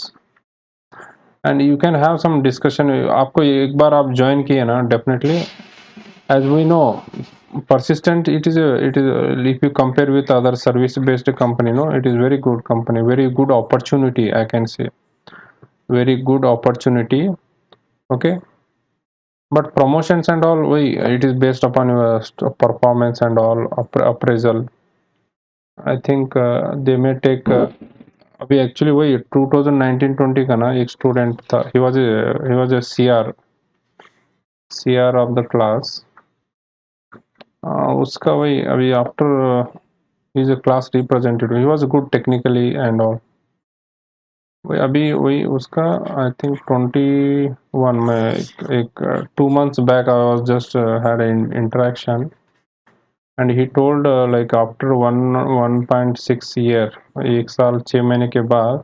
and you can have some discussion. आपको एक बार आप join किए ना, definitely, as we know, persistent, if you compare with other service based company, no, it is very good company, very good opportunity, I can say, very good opportunity. Okay, but promotions and all, it is based upon your performance and all, appraisal. I think they may take अभी actually वही 2019-20 का ना एक student था, he was a CR of the class, उसका वही अभी after he is a class representative, he was good technically and all. वही अभी वही उसका आई थिंक 21 में एक 2 months back I was just had an interaction and he told like after 1.6 year, 1 साल 6 महीने के बाद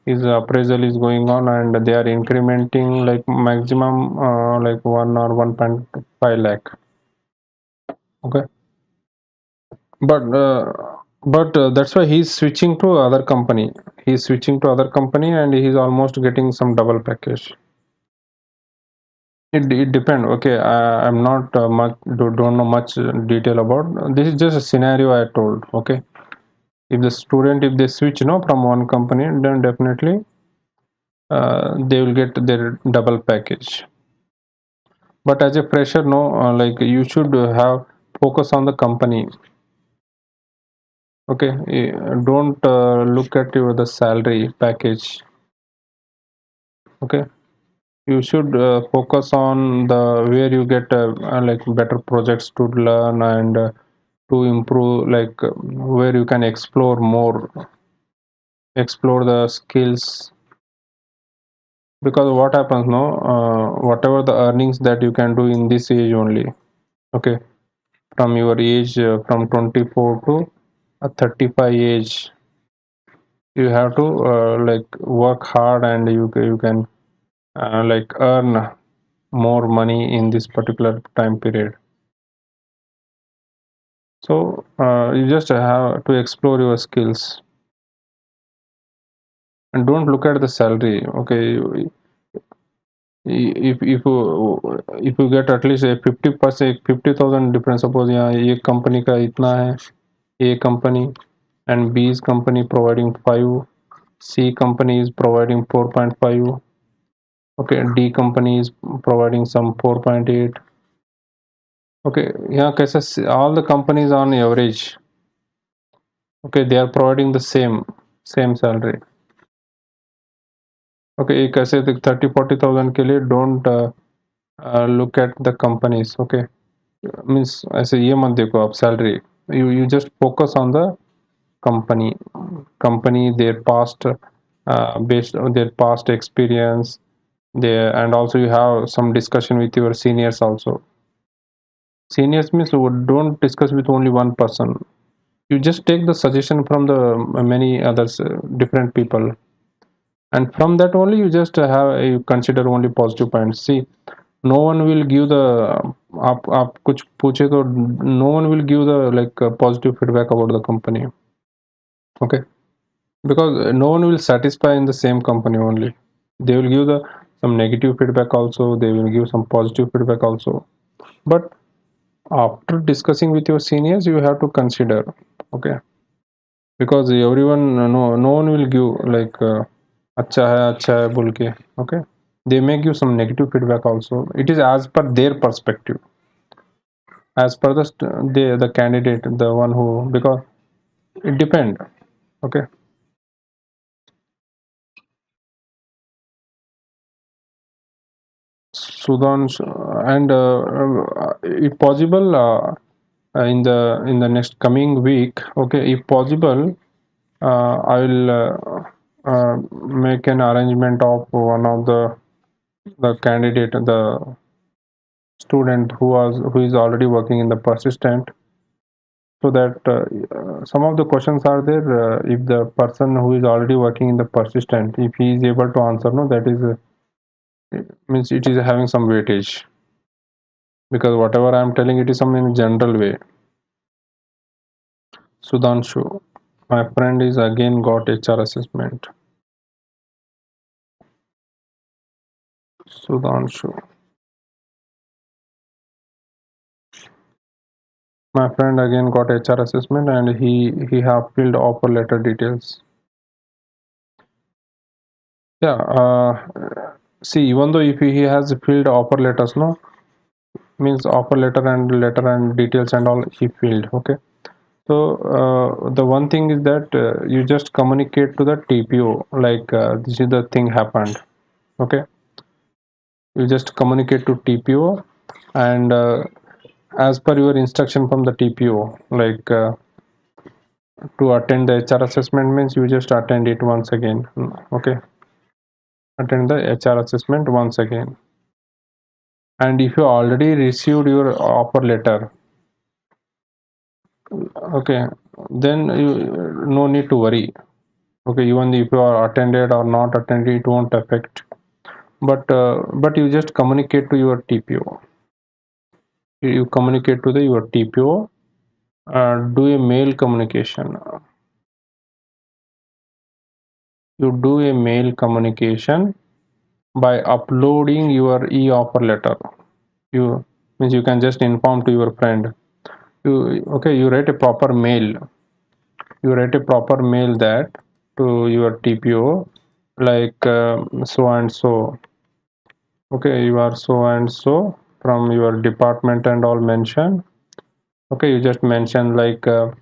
his appraisal is going on and they are incrementing like maximum like 1 or 1.5 lakh. Okay, but that's why he's switching to other company, and he's almost getting some double package. It depend. Okay, I'm not much don't know much detail about this. Is just a scenario I told. Okay, if the student, if they switch, from one company, then definitely they will get their double package. But as a fresher, no, like you should have focus on the company. Okay, don't look at your the salary package. Okay, you should focus on the where you get like better projects to learn and to improve, like where you can explore more, explore the skills. Because what happens, no, whatever the earnings that you can do in this age only. Okay, from your age, from 24 to 35 age, you have to like work hard and you can like earn more money in this particular time period. So you just have to explore your skills and don't look at the salary. Okay, if you get at least a 50%, 50,000 difference, suppose यहाँ ये company का इतना है, A company, and B's company providing 5, C company is providing 4.5, okay, D company is providing some 4.8. Okay, yeah, कैसे all the companies on average, okay, they are providing the same salary. Okay, ये कैसे 30-40,000 के लिए don't look at the companies. Okay, means ऐसे ये मत देखो आप salary, you just focus on the company, their past based on their past experience there, and also you have some discussion with your seniors also. Seniors means don't discuss with only one person, you just take the suggestion from the many others, different people, and from that only you just have you consider only positive points. See, no one will give the आप कुछ पूछे तो no one will give the like positive feedback about the company. Okay, because no one will satisfy in the same company only, they will give the some negative feedback also, they will give some positive feedback also, but after discussing with your seniors you have to consider. Okay, because everyone, no one will give like अच्छा है बोल के. Okay, they may give some negative feedback also, it is as per their perspective, as per the candidate, the one who, because it depend. Okay, Sudan, and if possible, in the next coming week, okay, if possible, I will make an arrangement of one of the candidate, the student who is already working in the persistent, so that some of the questions are there. If the person who is already working in the persistent, if he is able to answer, no, that is means it is having some weightage, because whatever I am telling, it is some in general way. Sudhanshu, my friend is again got HR assessment. Sudhanshu. My friend again got HR assessment and he have filled offer letter details. Yeah. See, even though if he has filled offer letters, no, means offer letter and details and all he filled. Okay. So the one thing is that you just communicate to the TPO like this is the thing happened. Okay. You just communicate to TPO and as per your instruction from the TPO, like to attend the HR assessment means you just attend it once again. Okay, attend the HR assessment once again. And if you already received your offer letter, okay, then you no need to worry. Okay, even if you are attended or not attended, it won't affect. But you just communicate to your TPO. You communicate to the your TPO. Do a mail communication. You do a mail communication by uploading your e-offer letter. You means you can just inform to your friend. You okay? You write a proper mail. You write a proper mail that to your TPO like so and so. Okay, you are so and so from your department and all mention. Okay, you just mention like I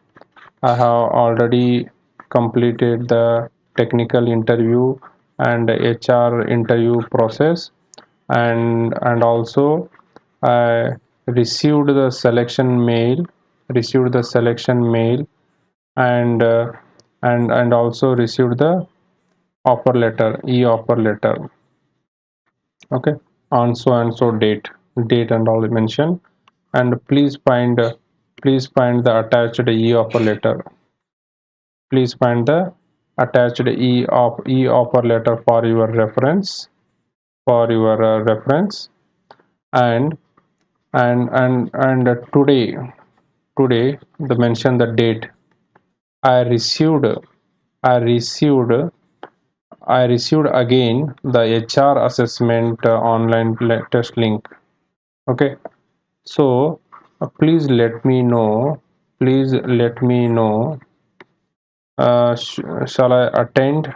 have already completed the technical interview and HR interview process and also I received the selection mail and and also received the offer letter e-offer letter. Okay, on so and so date and all mention and please find the attached e-offer letter. Please find the attached e-offer letter for your reference and and today the mention the date I received I received I received again the HR assessment online test link. Okay, so please let me know. Please let me know. Shall I attend?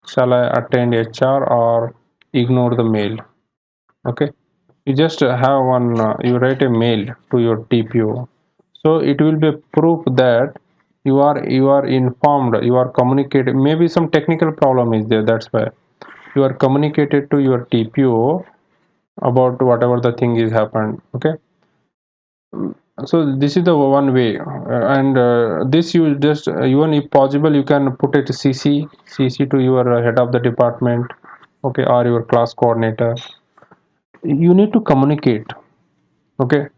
Shall I attend HR or ignore the mail? Okay, you just have one. You write a mail to your TPO, so it will be proof that you are informed. You are communicated. Maybe some technical problem is there. That's why you are communicated to your TPO about whatever the thing is happened. Okay, so this is the one way and this you just even if possible you can put it CC to your head of the department, okay, or your class coordinator. You need to communicate, okay,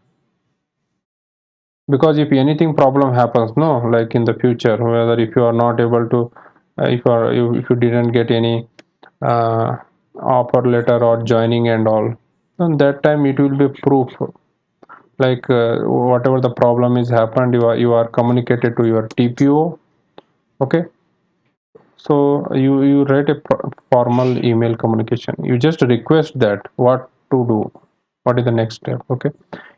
because if anything problem happens, no, like in the future, whether if you are not able to if you didn't get any uh, offer letter or joining and all, then that time it will be proof like whatever the problem is happened, you are communicated to your TPO. Okay, so you write a formal email communication. You just request that what to do, what is the next step. Okay,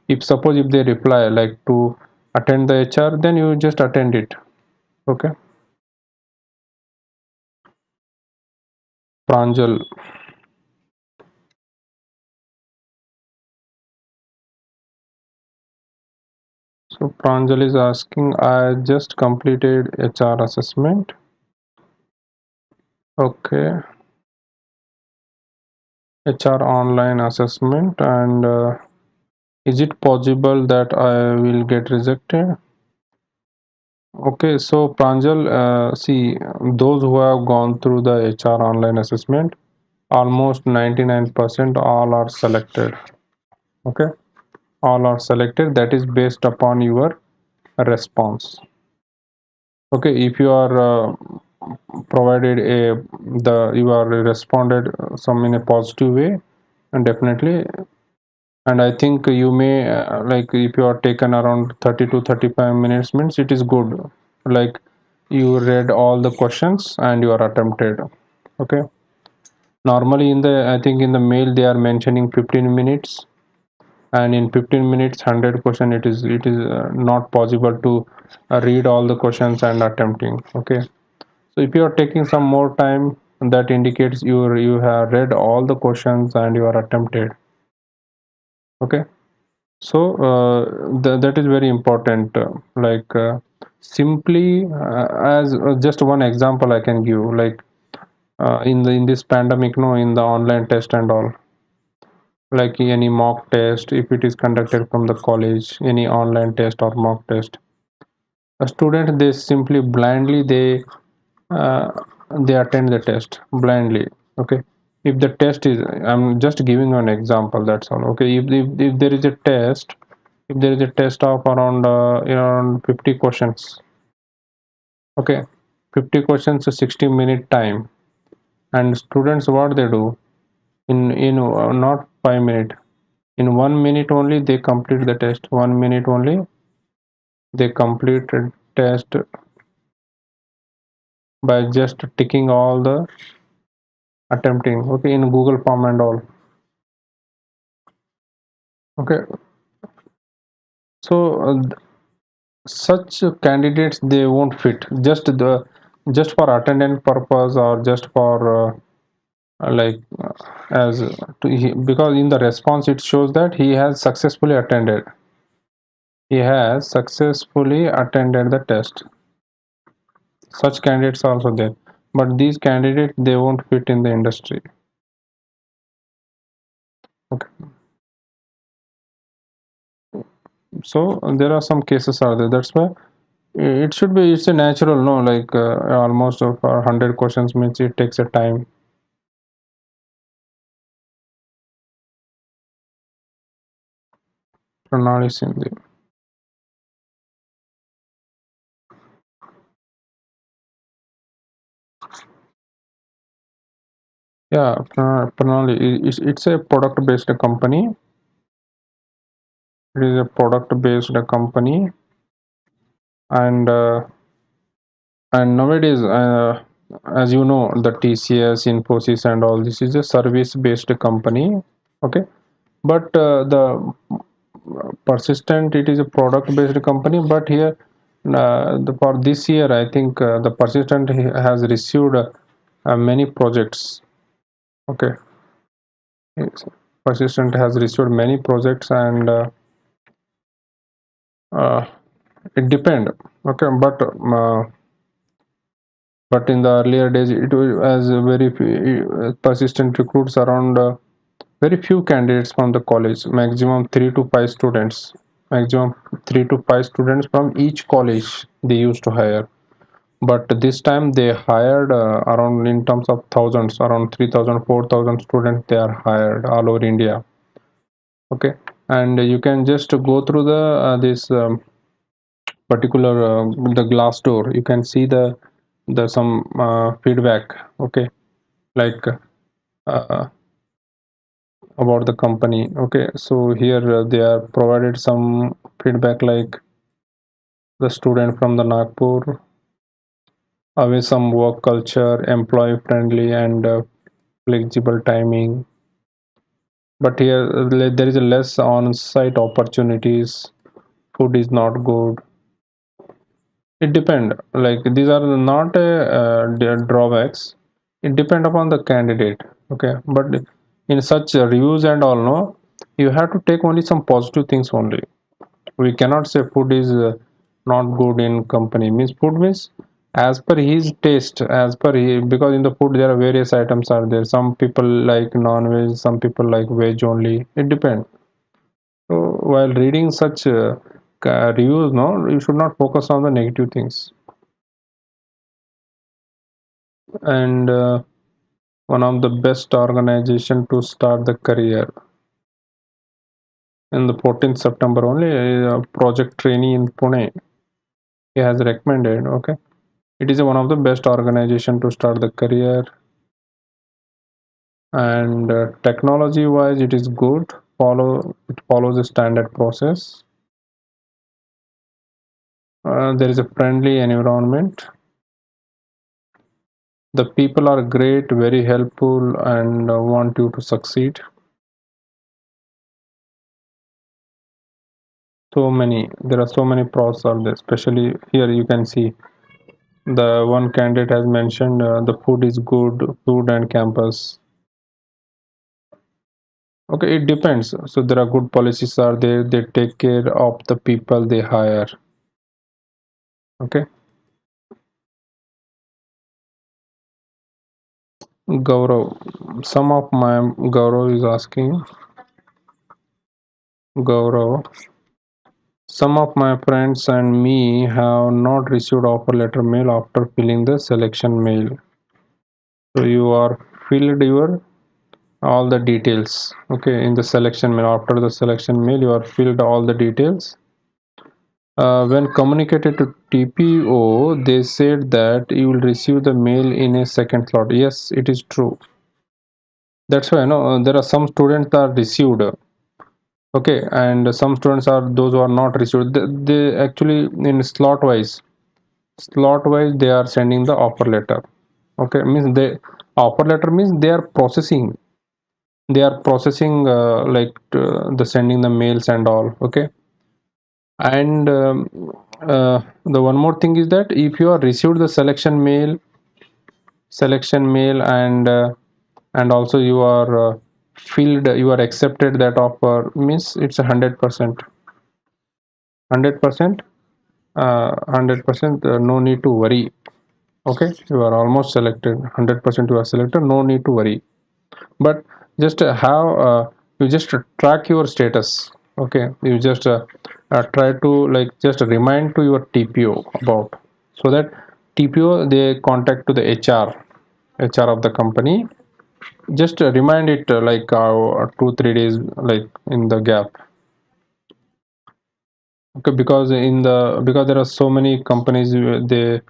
if suppose if they reply like to attend the HR, then you just attend it. Okay, Pranjal. So Pranjal is asking, I just completed HR assessment. Okay, HR online assessment and is it possible that I will get rejected? Okay, so Pranjal, see, those who have gone through the HR online assessment, almost 99% all are selected. Okay, all are selected. That is based upon your response. Okay, if you are provided you are responded some in a positive way, and definitely, and I think you may like if you are taken around 30 to 35 minutes means it is good, like you read all the questions and you are attempted. Okay, Normally in the, I think in the mail they are mentioning 15 minutes, and in 15 minutes 100 question, it is not possible to read all the questions and attempting. Okay, so if you are taking some more time, that indicates you have read all the questions and you are attempted. Okay, so that is very important. Simply as just one example I can give, like in this pandemic, no, in the online test and all, like any mock test, if it is conducted from the college, any online test or mock test, a student, they simply blindly uh, they attend the test blindly. Okay, if the test is, I'm just giving an example, that's all. Okay, if there is a test, if there is a test of around around 50 questions. Okay, 50 questions, 60-minute time, and students, what they do, in not 5 minutes, in 1 minute only they complete the test. 1 minute only they complete test by just ticking all the attempting. Okay, in Google form and all. Okay, so such candidates, they won't fit, just for attendance purpose, or just for like as because in the response it shows that he has successfully attended the test. Such candidates are also there, but these candidates, they won't fit in the industry. Okay, so there are some cases are there, that's why it should be, it's a natural, no, like almost of 100 questions means it takes a time. Pranali Sindhi. Yeah, Pranali, it's a product based company. It is a product based company, and nowadays, as you know, the TCS, Infosys, and all this is a service based company. Okay, but the persistent, it is a product based company, but here for this year I think the persistent has received many projects. Okay, yes. Persistent has received many projects, and uh, it depend. Okay, but in the earlier days it was as very persistent recruits around very few candidates from the college, maximum 3 to 5 students, maximum 3 to 5 students from each college they used to hire. But this time they hired around, in terms of thousands, around 3,000, 4,000 students they are hired all over India. Okay, and you can just go through the this particular the glass door, you can see the some feedback. Okay, like about the company. Okay, so here they are provided some feedback, like the student from the Nagpur, away some work culture, employee friendly, and flexible timing. But here there is a less on-site opportunities. Food is not good. It depend. Like these are not drawbacks. It depend upon the candidate. Okay, but in such reviews and all, no, you have to take only some positive things only. We cannot say food is not good in company. Means food means as per his taste, as per he, because in the food there are various items are there. Some people like non-veg, some people like veg only. It depends. So while reading such reviews, no, you should not focus on the negative things. And one of the best organization to start the career, in the 14th September only, project trainee in Pune, he has recommended. Okay, it is one of the best organization to start the career, and technology wise it is good. It follows a standard process. There is a friendly environment, The people are great, very helpful, and want you to succeed. So many, there are so many pros are there. Especially here, you can see the one candidate has mentioned the food is good, food and campus. Okay, it depends. So there are good policies are there. They take care of the people they hire. Okay, Gaurav. Some of my Gaurav is asking Gaurav. Some of my friends and me have not received offer letter mail after filling the selection mail. So you are filled your all the details. Okay, in the selection mail after the selection mail, you are filled all the details. When communicated to TPO, they said that you will receive the mail in a second slot. Yes, it is true. That's why there are some students that are received. Okay, and some students are those who are not received. They actually in slot wise they are sending the offer letter. Okay, means they offer letter means they are processing like the sending the mails and all. Okay, and the one more thing is that if you are received the selection mail and also you are filled you are accepted that offer means it's 100% 100% no need to worry. Okay, you are almost selected, 100% you are selected, no need to worry. But just have you just track your status. Okay, you just try to like just remind to your TPO about, so that TPO they contact to the HR of the company, just remind it 2 3 days like in the gap. Okay, because because there are so many companies they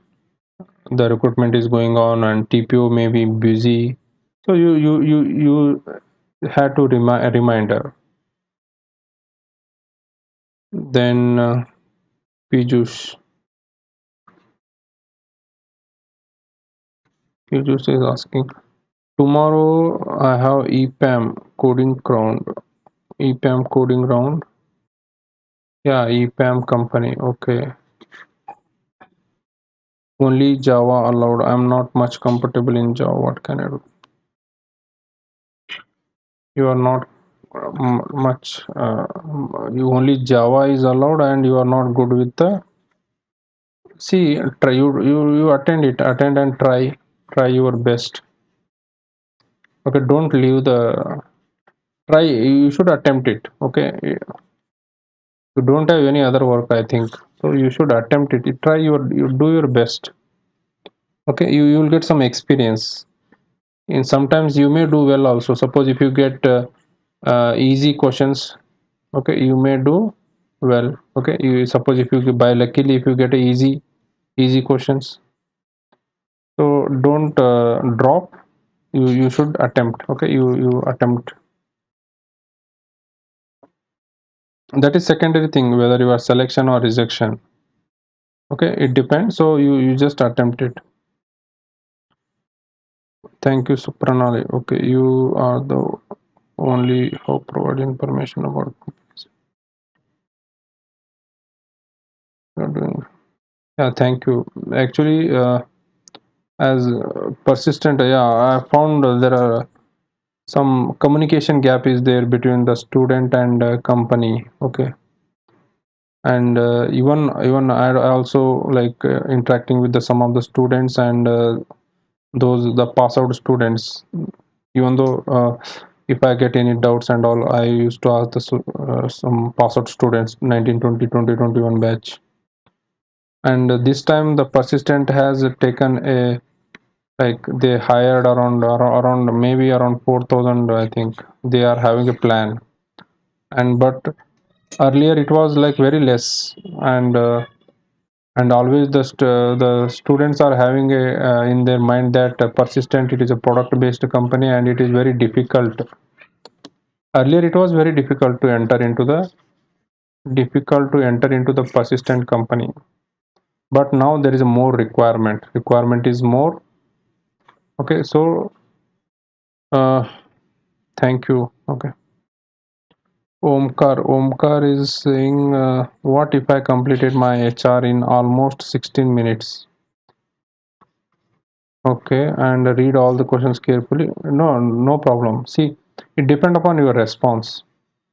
the recruitment is going on and TPO may be busy, so you had to remind a reminder. Then Piyush Piyush is asking, tomorrow I have EPAM coding round. Yeah, EPAM company. Okay, only Java allowed. I'm not much comfortable in Java. What can I do? You are not much. You only Java is allowed, and you are not good with the. See, try you attend and try your best. Okay, don't leave the try. You should attempt it. Okay, you don't have any other work, I think, so you should attempt it. You try you do your best. Okay, you will get some experience, and sometimes you may do well also. Suppose if you get easy questions, okay, you may do well. Okay, you suppose if you by luckily if you get a easy questions, so don't drop. You should attempt. Okay, you attempt. That is secondary thing, whether you are selection or rejection. Okay, it depends, so you just attempt it. Thank you, Supranali. Okay, you are the only who provide information about you're doing. Yeah, thank you. Actually, as persistent, yeah, I found there are some communication gap is there between the student and company. Okay, and even I also like interacting with the some of the students and those the pass out students. Even though if I get any doubts and all, I used to ask the some pass out students 1920 2021 batch. And this time the persistent has taken a like they hired around maybe around 4,000, I think they are having a plan. And but earlier it was like very less. And always the students are having a in their mind that persistent it is a product based company and it is very difficult. Earlier it was very difficult to enter into the persistent company, but now there is a more requirement is more, Okay, so uh, thank you. Okay. Omkar is saying, what if I completed my HR in almost 16 minutes? Okay, and read all the questions carefully. No, no problem. See, it depends upon your response.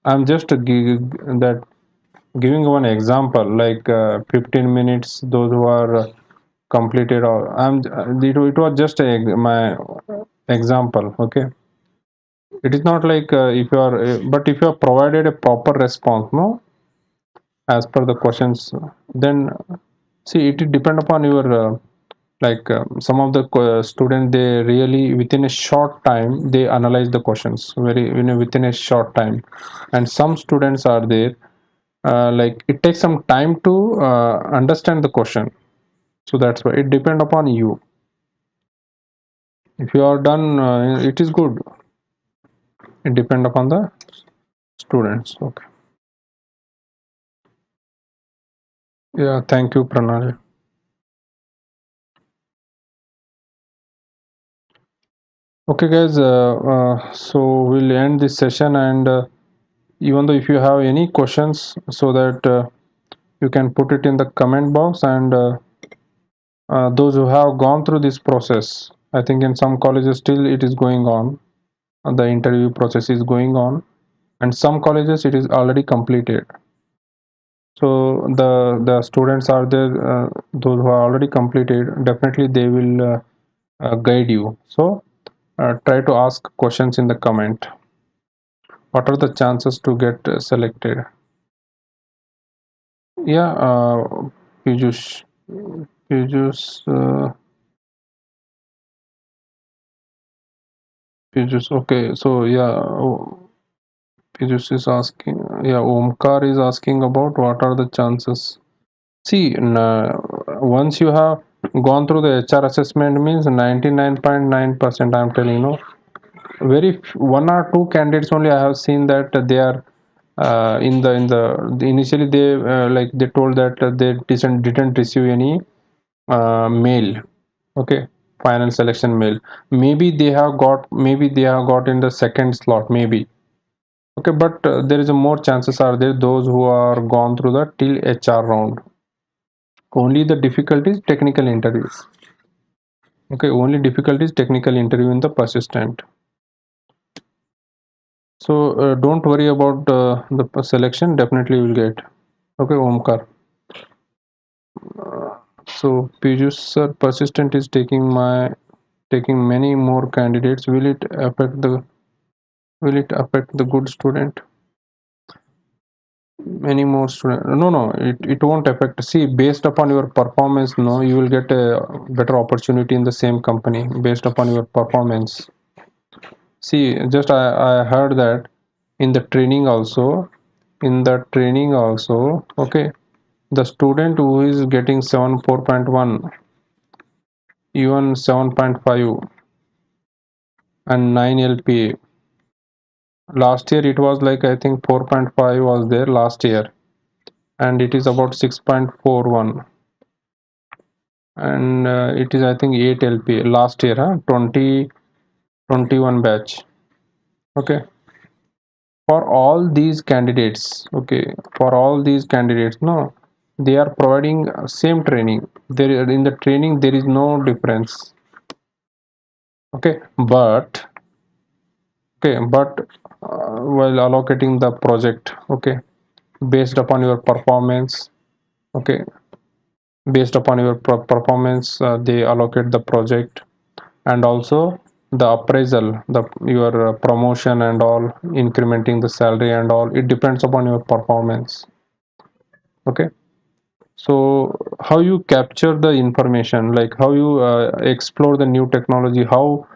I'm just that giving one example, like 15 minutes. Those who are completed, or it was just my example. Okay, it is not like if you are, but if you have provided a proper response, no, as per the questions, then see it depend upon your like some of the students, they really within a short time they analyze the questions very, within a short time, and some students are there like it takes some time to understand the question. So that's why it depend upon you. If you are done, it is good. It depend upon the students. Okay. Yeah, thank you, Pranali. Okay, guys, so we'll end this session, and even though if you have any questions, so that you can put it in the comment box, and those who have gone through this process, I think in some colleges still it is going on, the interview process is going on, and some colleges it is already completed. So the students are there, those who are already completed, definitely they will guide you. So try to ask questions in the comment. What are the chances to get selected? Yeah, Piyush, Piyush, Piyush. Okay, so yeah, Piyush is asking. Yeah, Omkar is asking about what are the chances. See, once you have gone through the HR assessment, means 99.9%. I'm telling you, one or two candidates only I have seen that they are in the initially they like they told that they didn't receive any mail. Okay, final selection mail. Maybe they have got in the second slot. Maybe. Okay, but there is a more chances are there those who are gone through the till HR round. Only the difficulties technical interviews. Okay, only difficulties technical interview in the persistent. So don't worry about the selection. Definitely you will get. Okay, Omkar. So Piyush sir, persistent is taking many more candidates. Will it affect the good student? Many more student? No, no, it won't affect. See, based upon your performance, no, you will get a better opportunity in the same company based upon your performance. See, just I heard that in the training also, okay, the student who is getting 7.4.1, even 7.5 and 9 LPA. Last year it was like I think 4.5 was there last year, and it is about 6.41, and it is I think 8 LPA last year, huh? 2021 batch. Okay, for all these candidates, okay, for all these candidates, no, they are providing same training. There in the training there is no difference. Okay, but while allocating the project, okay, based upon your performance, okay, based upon your performance, they allocate the project, and also the appraisal, the your promotion and all, incrementing the salary and all, it depends upon your performance. Okay, so how you capture the information, like how you explore the new technology, how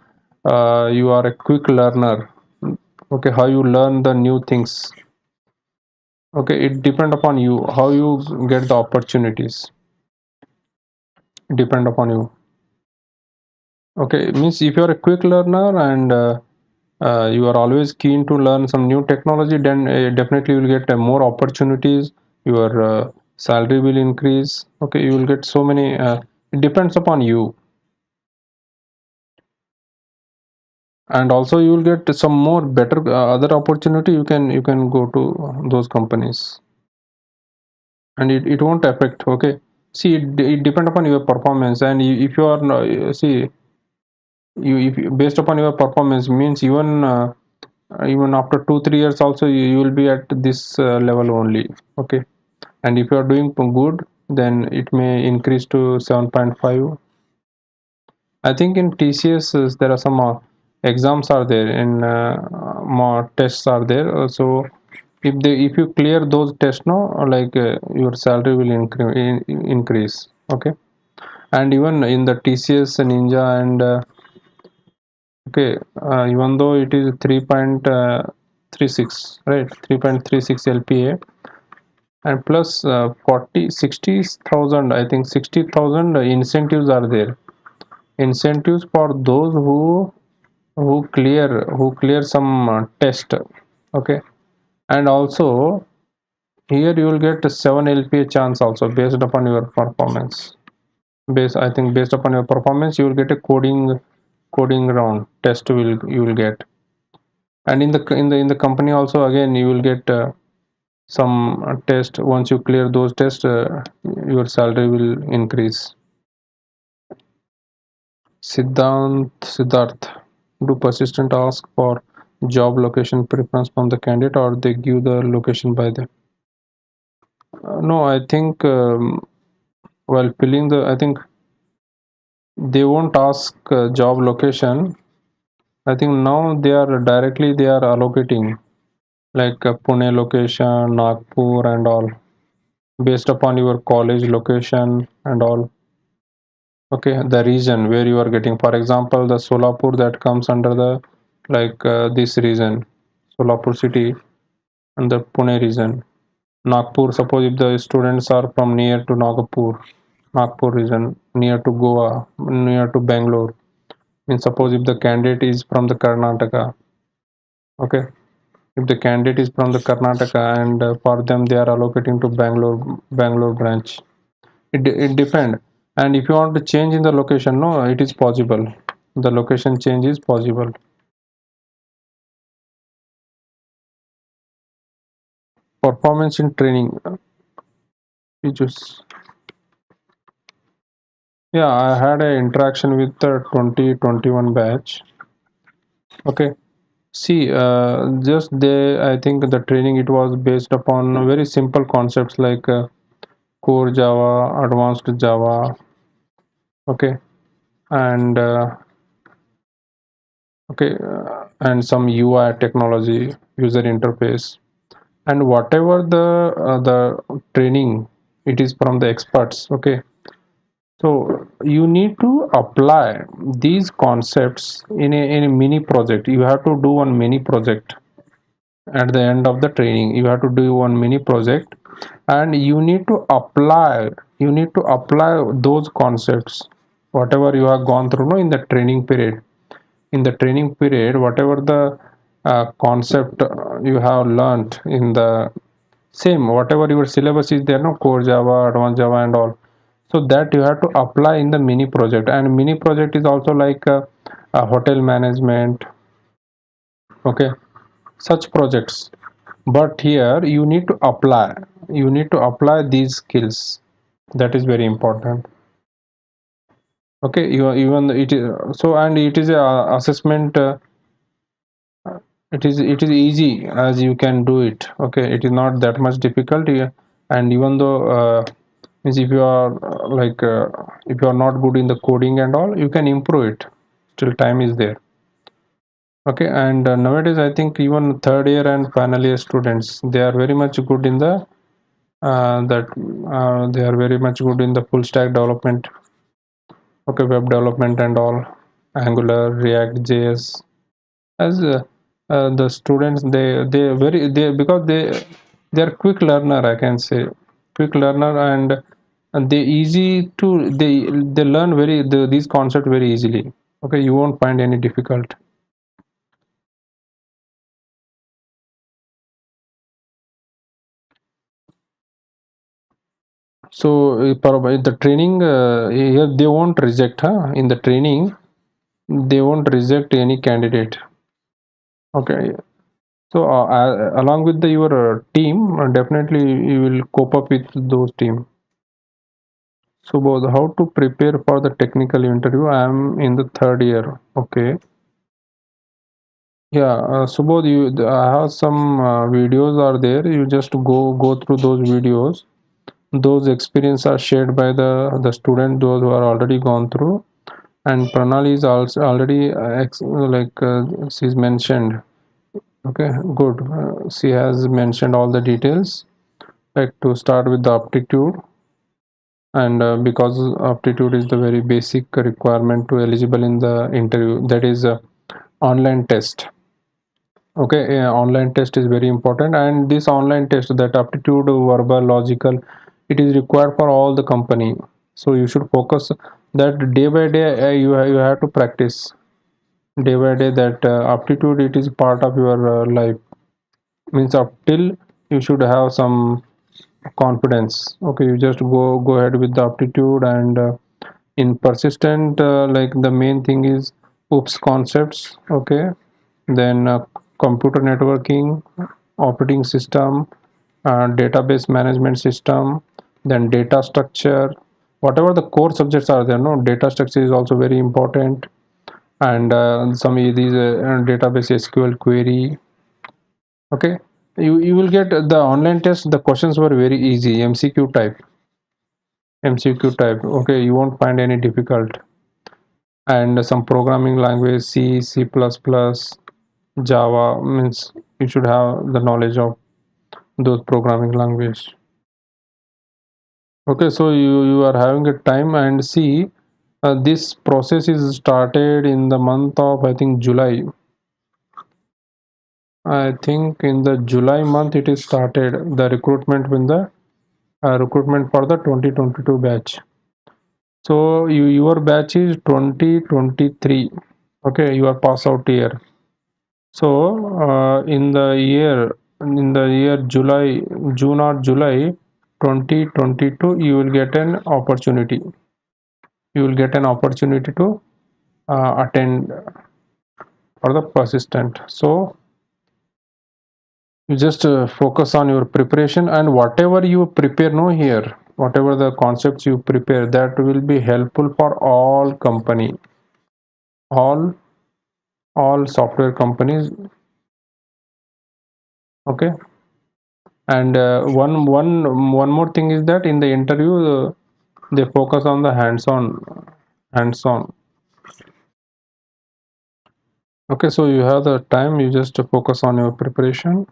you are a quick learner, okay, how you learn the new things. Okay, it depend upon you how you get the opportunities. Depend upon you. Okay, means if you are a quick learner, and you are always keen to learn some new technology, then definitely you will get more opportunities. Your salary will increase. Okay, you will get so many. It depends upon you. and also you will get some more better other opportunity. You can go to those companies, and it won't affect. Okay, see, it depend upon your performance, and if you are see, if based upon your performance means even after 2 3 years also you will be at this level only. Okay, and if you are doing good, then it may increase to 7.5. I think in TCS there are some exams are there, and more tests are there. So if you clear those tests, no, like your salary will increase. Okay, and even in the TCS Ninja and okay, even though it is 3.36, right, 3.36 LPA, and plus 40 60,000, I think 60,000 incentives are there. Incentives for those who clear some test. Okay, and also here you will get 7 LPA chance also based upon your performance. I think based upon your performance you will get a coding round test will you will get. And in the company also again you will get some test. Once you clear those tests, your salary will increase. Siddharth, do persistent ask for job location preference from the candidate, or they give the location by them? No, I think while filling the, I think they won't ask job location. I think now they are allocating like Pune location, Nagpur and all, based upon your college location and all. Okay, the region where you are getting, for example, the Solapur that comes under the like this region, Solapur city and the Pune region. Nagpur, suppose if the students are from near to Nagpur region, near to Goa, near to Bangalore. Means suppose if the candidate is from the Karnataka, okay, if the candidate is from the Karnataka and for them they are allocating to Bangalore branch. It depend. And if you want to change in the location, no, it is possible. The location change is possible. Performance in training. You just Yeah, I had an interaction with the 2021 batch. Okay. See, just they, I think the training it was based upon very simple concepts like core Java, advanced Java, okay, and okay, and some UI technology, user interface, and whatever the training, it is from the experts. Okay, so you need to apply these concepts in a mini project. You have to do one mini project at the end of the training. You have to do one mini project, and you need to apply those concepts whatever you have gone through, no, in the training period. In the training period, whatever the concept you have learned in the same, whatever your syllabus is there, no, core Java, advanced Java and all, so that you have to apply in the mini project. And mini project is also like a hotel management, okay, such projects. But here you need to apply these skills. That is very important. Okay, you are even it is so, and it is a assessment. It is easy as you can do it. Okay, it is not that much difficult. And even though means if you are if you are not good in the coding and all, you can improve it. Still time is there. Okay, and nowadays I think even third year and final year students, they are very much good in the that they are very much good in the full stack development. Okay, web development and all, Angular, React, JS. As the students, they because they are quick learner, I can say, quick learner, and they easy to they learn these concepts very easily. Okay, you won't find any difficult. So the training here they won't reject, huh? In the training they won't reject any candidate. Okay, so along with your team, definitely you will cope up with those team. So both how to prepare for the technical interview? I am in the third year. Okay. Yeah, Subodh, I have some videos are there. You just go through those videos. Those experience are shared by the student, those who are already gone through. And Pranali is also already she's mentioned. Okay, good. She has mentioned all the details. Like to start with the aptitude, and because aptitude is the very basic requirement to eligible in the interview. That is online test. Okay, online test is very important, and this online test, that aptitude, verbal, logical, it is required for all the company. So you should focus that day by day. You have to practice day by day that aptitude. It is part of your life. Means up till you should have some confidence. Okay, you just go ahead with the aptitude, and in persistent, like the main thing is oops concepts. Okay, then computer networking, operating system, database management system, then data structure, whatever the core subjects are there. No, data structure is also very important, and some of these database SQL query. Okay, you will get the online test. The questions were very easy, MCQ type. Okay, you won't find any difficult. And some programming language, C++, Java, means you should have the knowledge of those programming language. Okay, so you are having a time, and see, this process is started in the month of, I think, July. I think in the July month it is started the recruitment with the recruitment for the 2022 batch. So your batch is 2023. Okay, you are pass out year. So in the year July, June or July 2022, you will get an opportunity. You will get an opportunity to attend for the persistent. So you just focus on your preparation, and whatever you prepare, no, here, whatever the concepts you prepare, that will be helpful for all company, all all software companies. Okay, and one more thing is that in the interview, they focus on the hands on. Okay, so you have the time, you just focus on your preparation,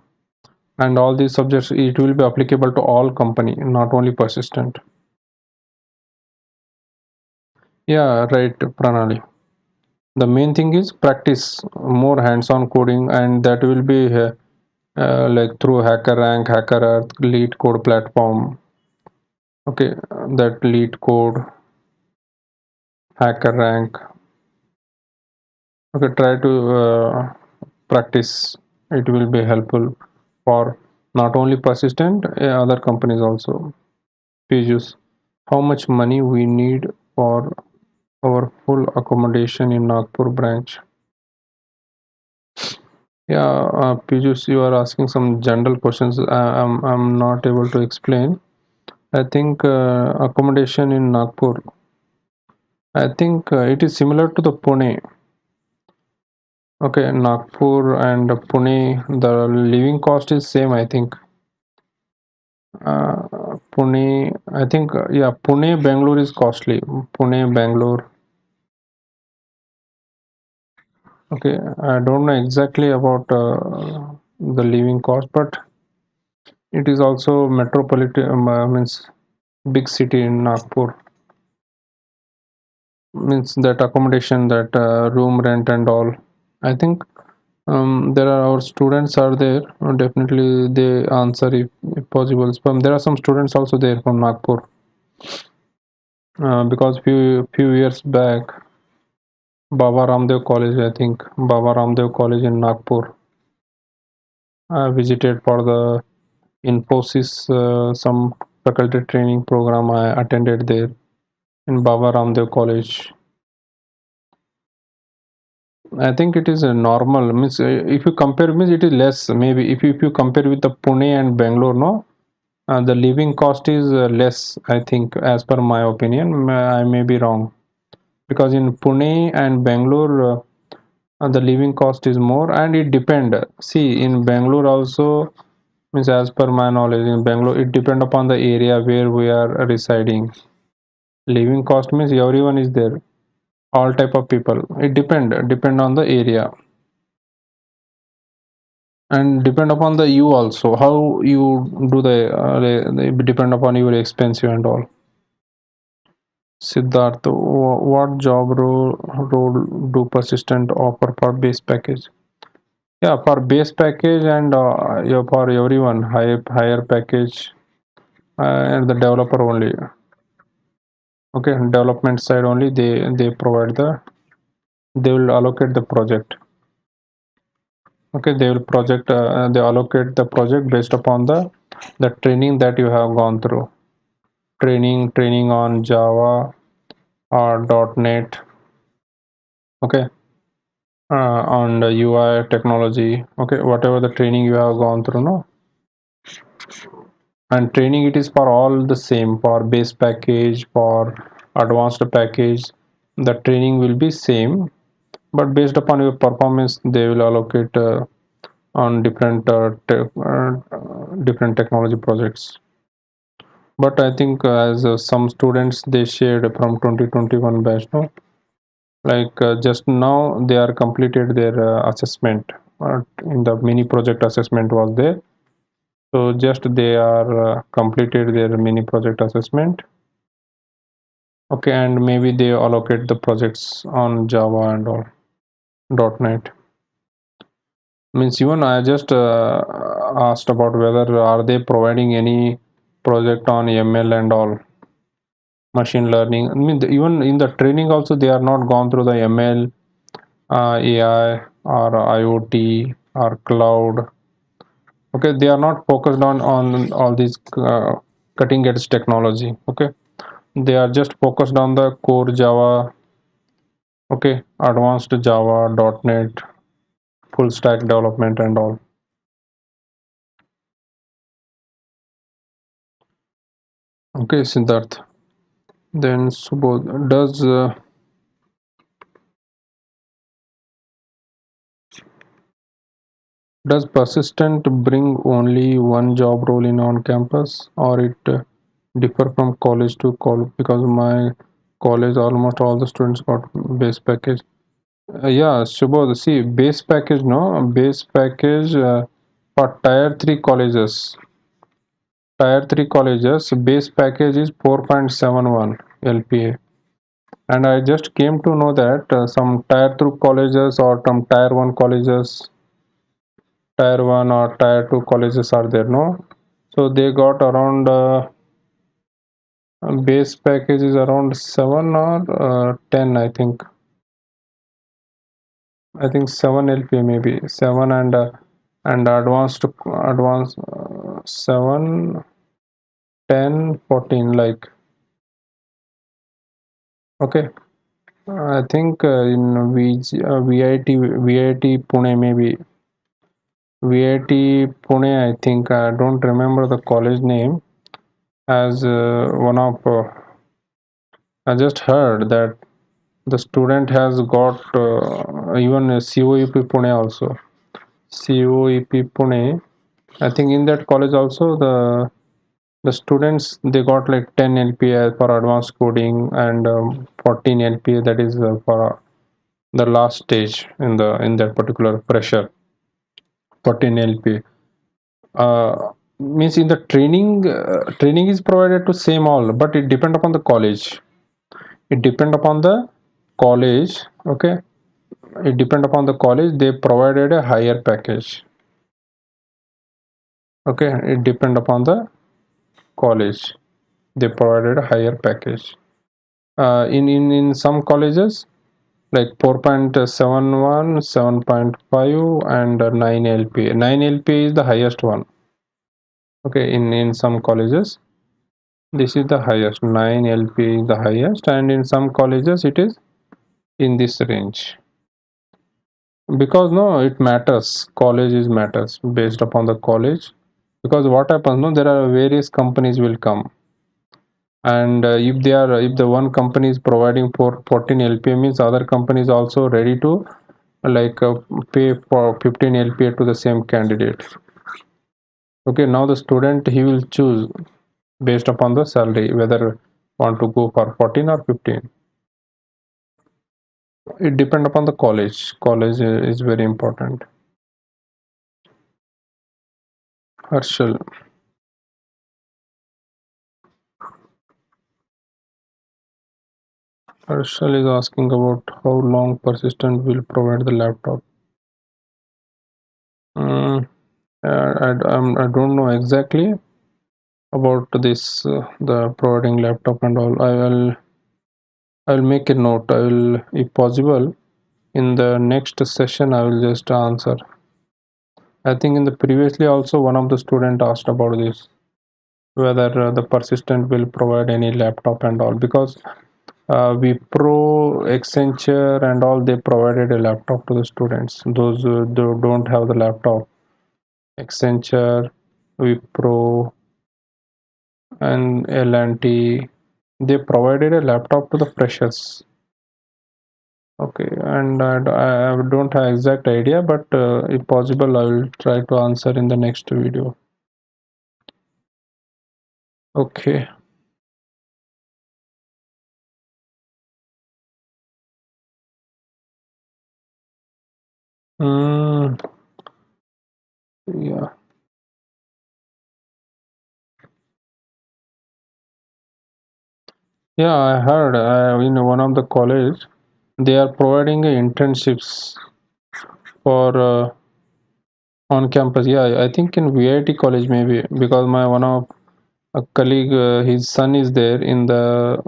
and all these subjects, it will be applicable to all company, not only persistent. Yeah, right, Pranali. The main thing is practice more hands-on coding, and that will be like through hacker rank, hacker earth, lead code platform. Okay, that lead code, hacker rank. Okay, try to practice. It will be helpful for not only persistent, other companies also. Pages, how much money we need for our full accommodation in Nagpur branch? Yeah, Piyush, you are asking some general questions. I'm not able to explain. I think accommodation in Nagpur. I think it is similar to the Pune. Okay, Nagpur and Pune, the living cost is same, I think. Pune, I think, yeah, Pune, Bangalore is costly. Pune, Bangalore. Okay, I don't know exactly about the living cost, but it is also metropolitan, means big city in Nagpur. Means that accommodation, that room rent and all. I think there are our students are there. Definitely they answer if possible. There are some students also there from Nagpur. Because few years back, Baba Ramdev College, I think Baba Ramdev College in Nagpur, I visited for the Infosys some faculty training program. I attended there in Baba Ramdev College. I think it is a normal means if you compare means it is less maybe if you compare with the Pune and Bangalore, no, the living cost is less. I think as per my opinion, I may be wrong because in Pune and Bangalore the living cost is more and it depend. See in Bangalore also means as per my knowledge in Bangalore it depend upon the area where we are residing. Living cost means everyone is there, all type of people. It depend on the area and depend upon the you also how you do depend upon your expensive and all. Siddharth, what job role do persistent offer for base package? Yeah, for base package and yeah, for everyone higher package and the developer only. Okay, development side only they provide they will allocate the project. Okay, they allocate the project based upon the training that you have gone through. Training on Java or .NET. Okay, on the UI technology. Okay, whatever the training you have gone through, no, and training it is for all the same for base package for advanced package. The training will be same, but based upon your performance, they will allocate on different technology projects. But I think as some students they shared from 2021 batch, no, like just now they are completed their assessment. In the mini project assessment was there, so just they are completed their mini project assessment. Okay, and maybe they allocate the projects on Java and all .NET. Means even I just asked about whether are they providing any project on ML and all machine learning. I mean even in the training also they are not gone through the ML, AI or IoT or cloud. Okay, they are not focused on all these cutting edge technology. Okay, they are just focused on the core Java. Okay, advanced Java, .NET, full stack development and all. Okay, Siddharth. Then Subodh, does persistent bring only one job role in on campus, or it differ from college to college? Because my college almost all the students got base package. Yeah, Subodh. See, base package, no base package for Tier 3 colleges, base package is 4.71 LPA. And I just came to know that some Tier 2 colleges or some Tier 1 colleges, Tier 1 or Tier 2 colleges are there, no? So they got around base package is around 7 or 10, I think. I think 7 LPA maybe 7 and advanced 7, 10, 14 like. Okay. I think in VIT Pune maybe VIT Pune. I think I don't remember the college name as one of. I just heard that the student has got even a COEP Pune also. COEP Pune. I think in that college also the students they got like 10 LPA for advanced coding and 14 LPA that is for the last stage in that particular pressure 14 LPA. Means in the training is provided to same all, but it depend upon the college. It depend upon the college. Okay, it depend upon the college. They provided a higher package. Okay, it depend upon the college. They provided a higher package. In some colleges like 4.71, 7.5 and 9 LPA. 9 LPA is the highest one. Okay, in some colleges this is the highest. 9 LPA is the highest, and in some colleges it is in this range. because no, it matters. College is matters based upon the college. Because what happens, no, there are various companies will come, and if the one company is providing for 14 LPA, means other companies also ready to like pay for 15 LPA to the same candidate. Okay, now the student, he will choose based upon the salary whether want to go for 14 or 15. It depend upon the college. College is very important. Harshal. Harshal is asking about how long persistent will provide the laptop. Mm, I don't know exactly about this, the providing laptop and all. I will make a note. I will, if possible, in the next session, I will just answer. I think in the previously also one of the student asked about this, whether the persistent will provide any laptop and all, because Wipro, Accenture, and all, they provided a laptop to the students. Those who don't have the laptop, Accenture, Wipro, and L&T, they provided a laptop to the freshers. Okay, and I don't have exact idea, but if possible, I will try to answer in the next video. Okay. Mm, yeah. Yeah, I heard in one of the college they are providing internships for on campus. Yeah, I think in VIT college maybe, because my one of a colleague, his son is there in the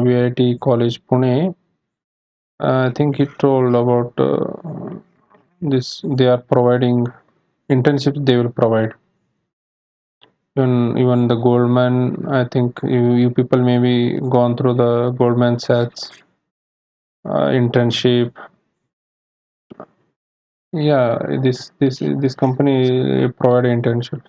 VIT college Pune. I think he told about this. They are providing internships. They will provide. Even the Goldman. I think you people maybe gone through the Goldman Sachs internship. Yeah, this company provide internships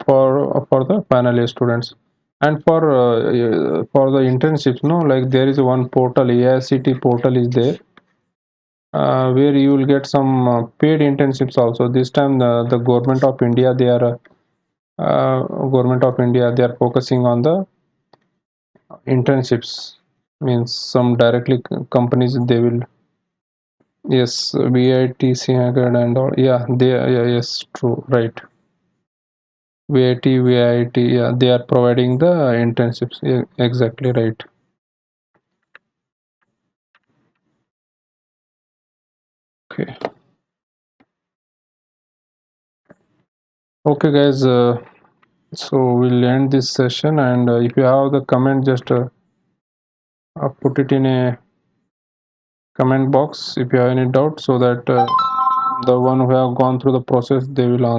for the final year students, and for the internships. No, like there is one portal, AICT portal is there, where you will get some paid internships also. This time the government of India, government of India, they are focusing on the internships. Means some directly companies they will. Yes, VIT, and all. Yeah, yeah, yes, true, right. VIT, yeah, they are providing the internships. Yeah, exactly right. Okay, okay, guys. So we'll end this session, and if you have the comment, just put it in a comment box if you have any doubt, so that the one who have gone through the process, they will answer.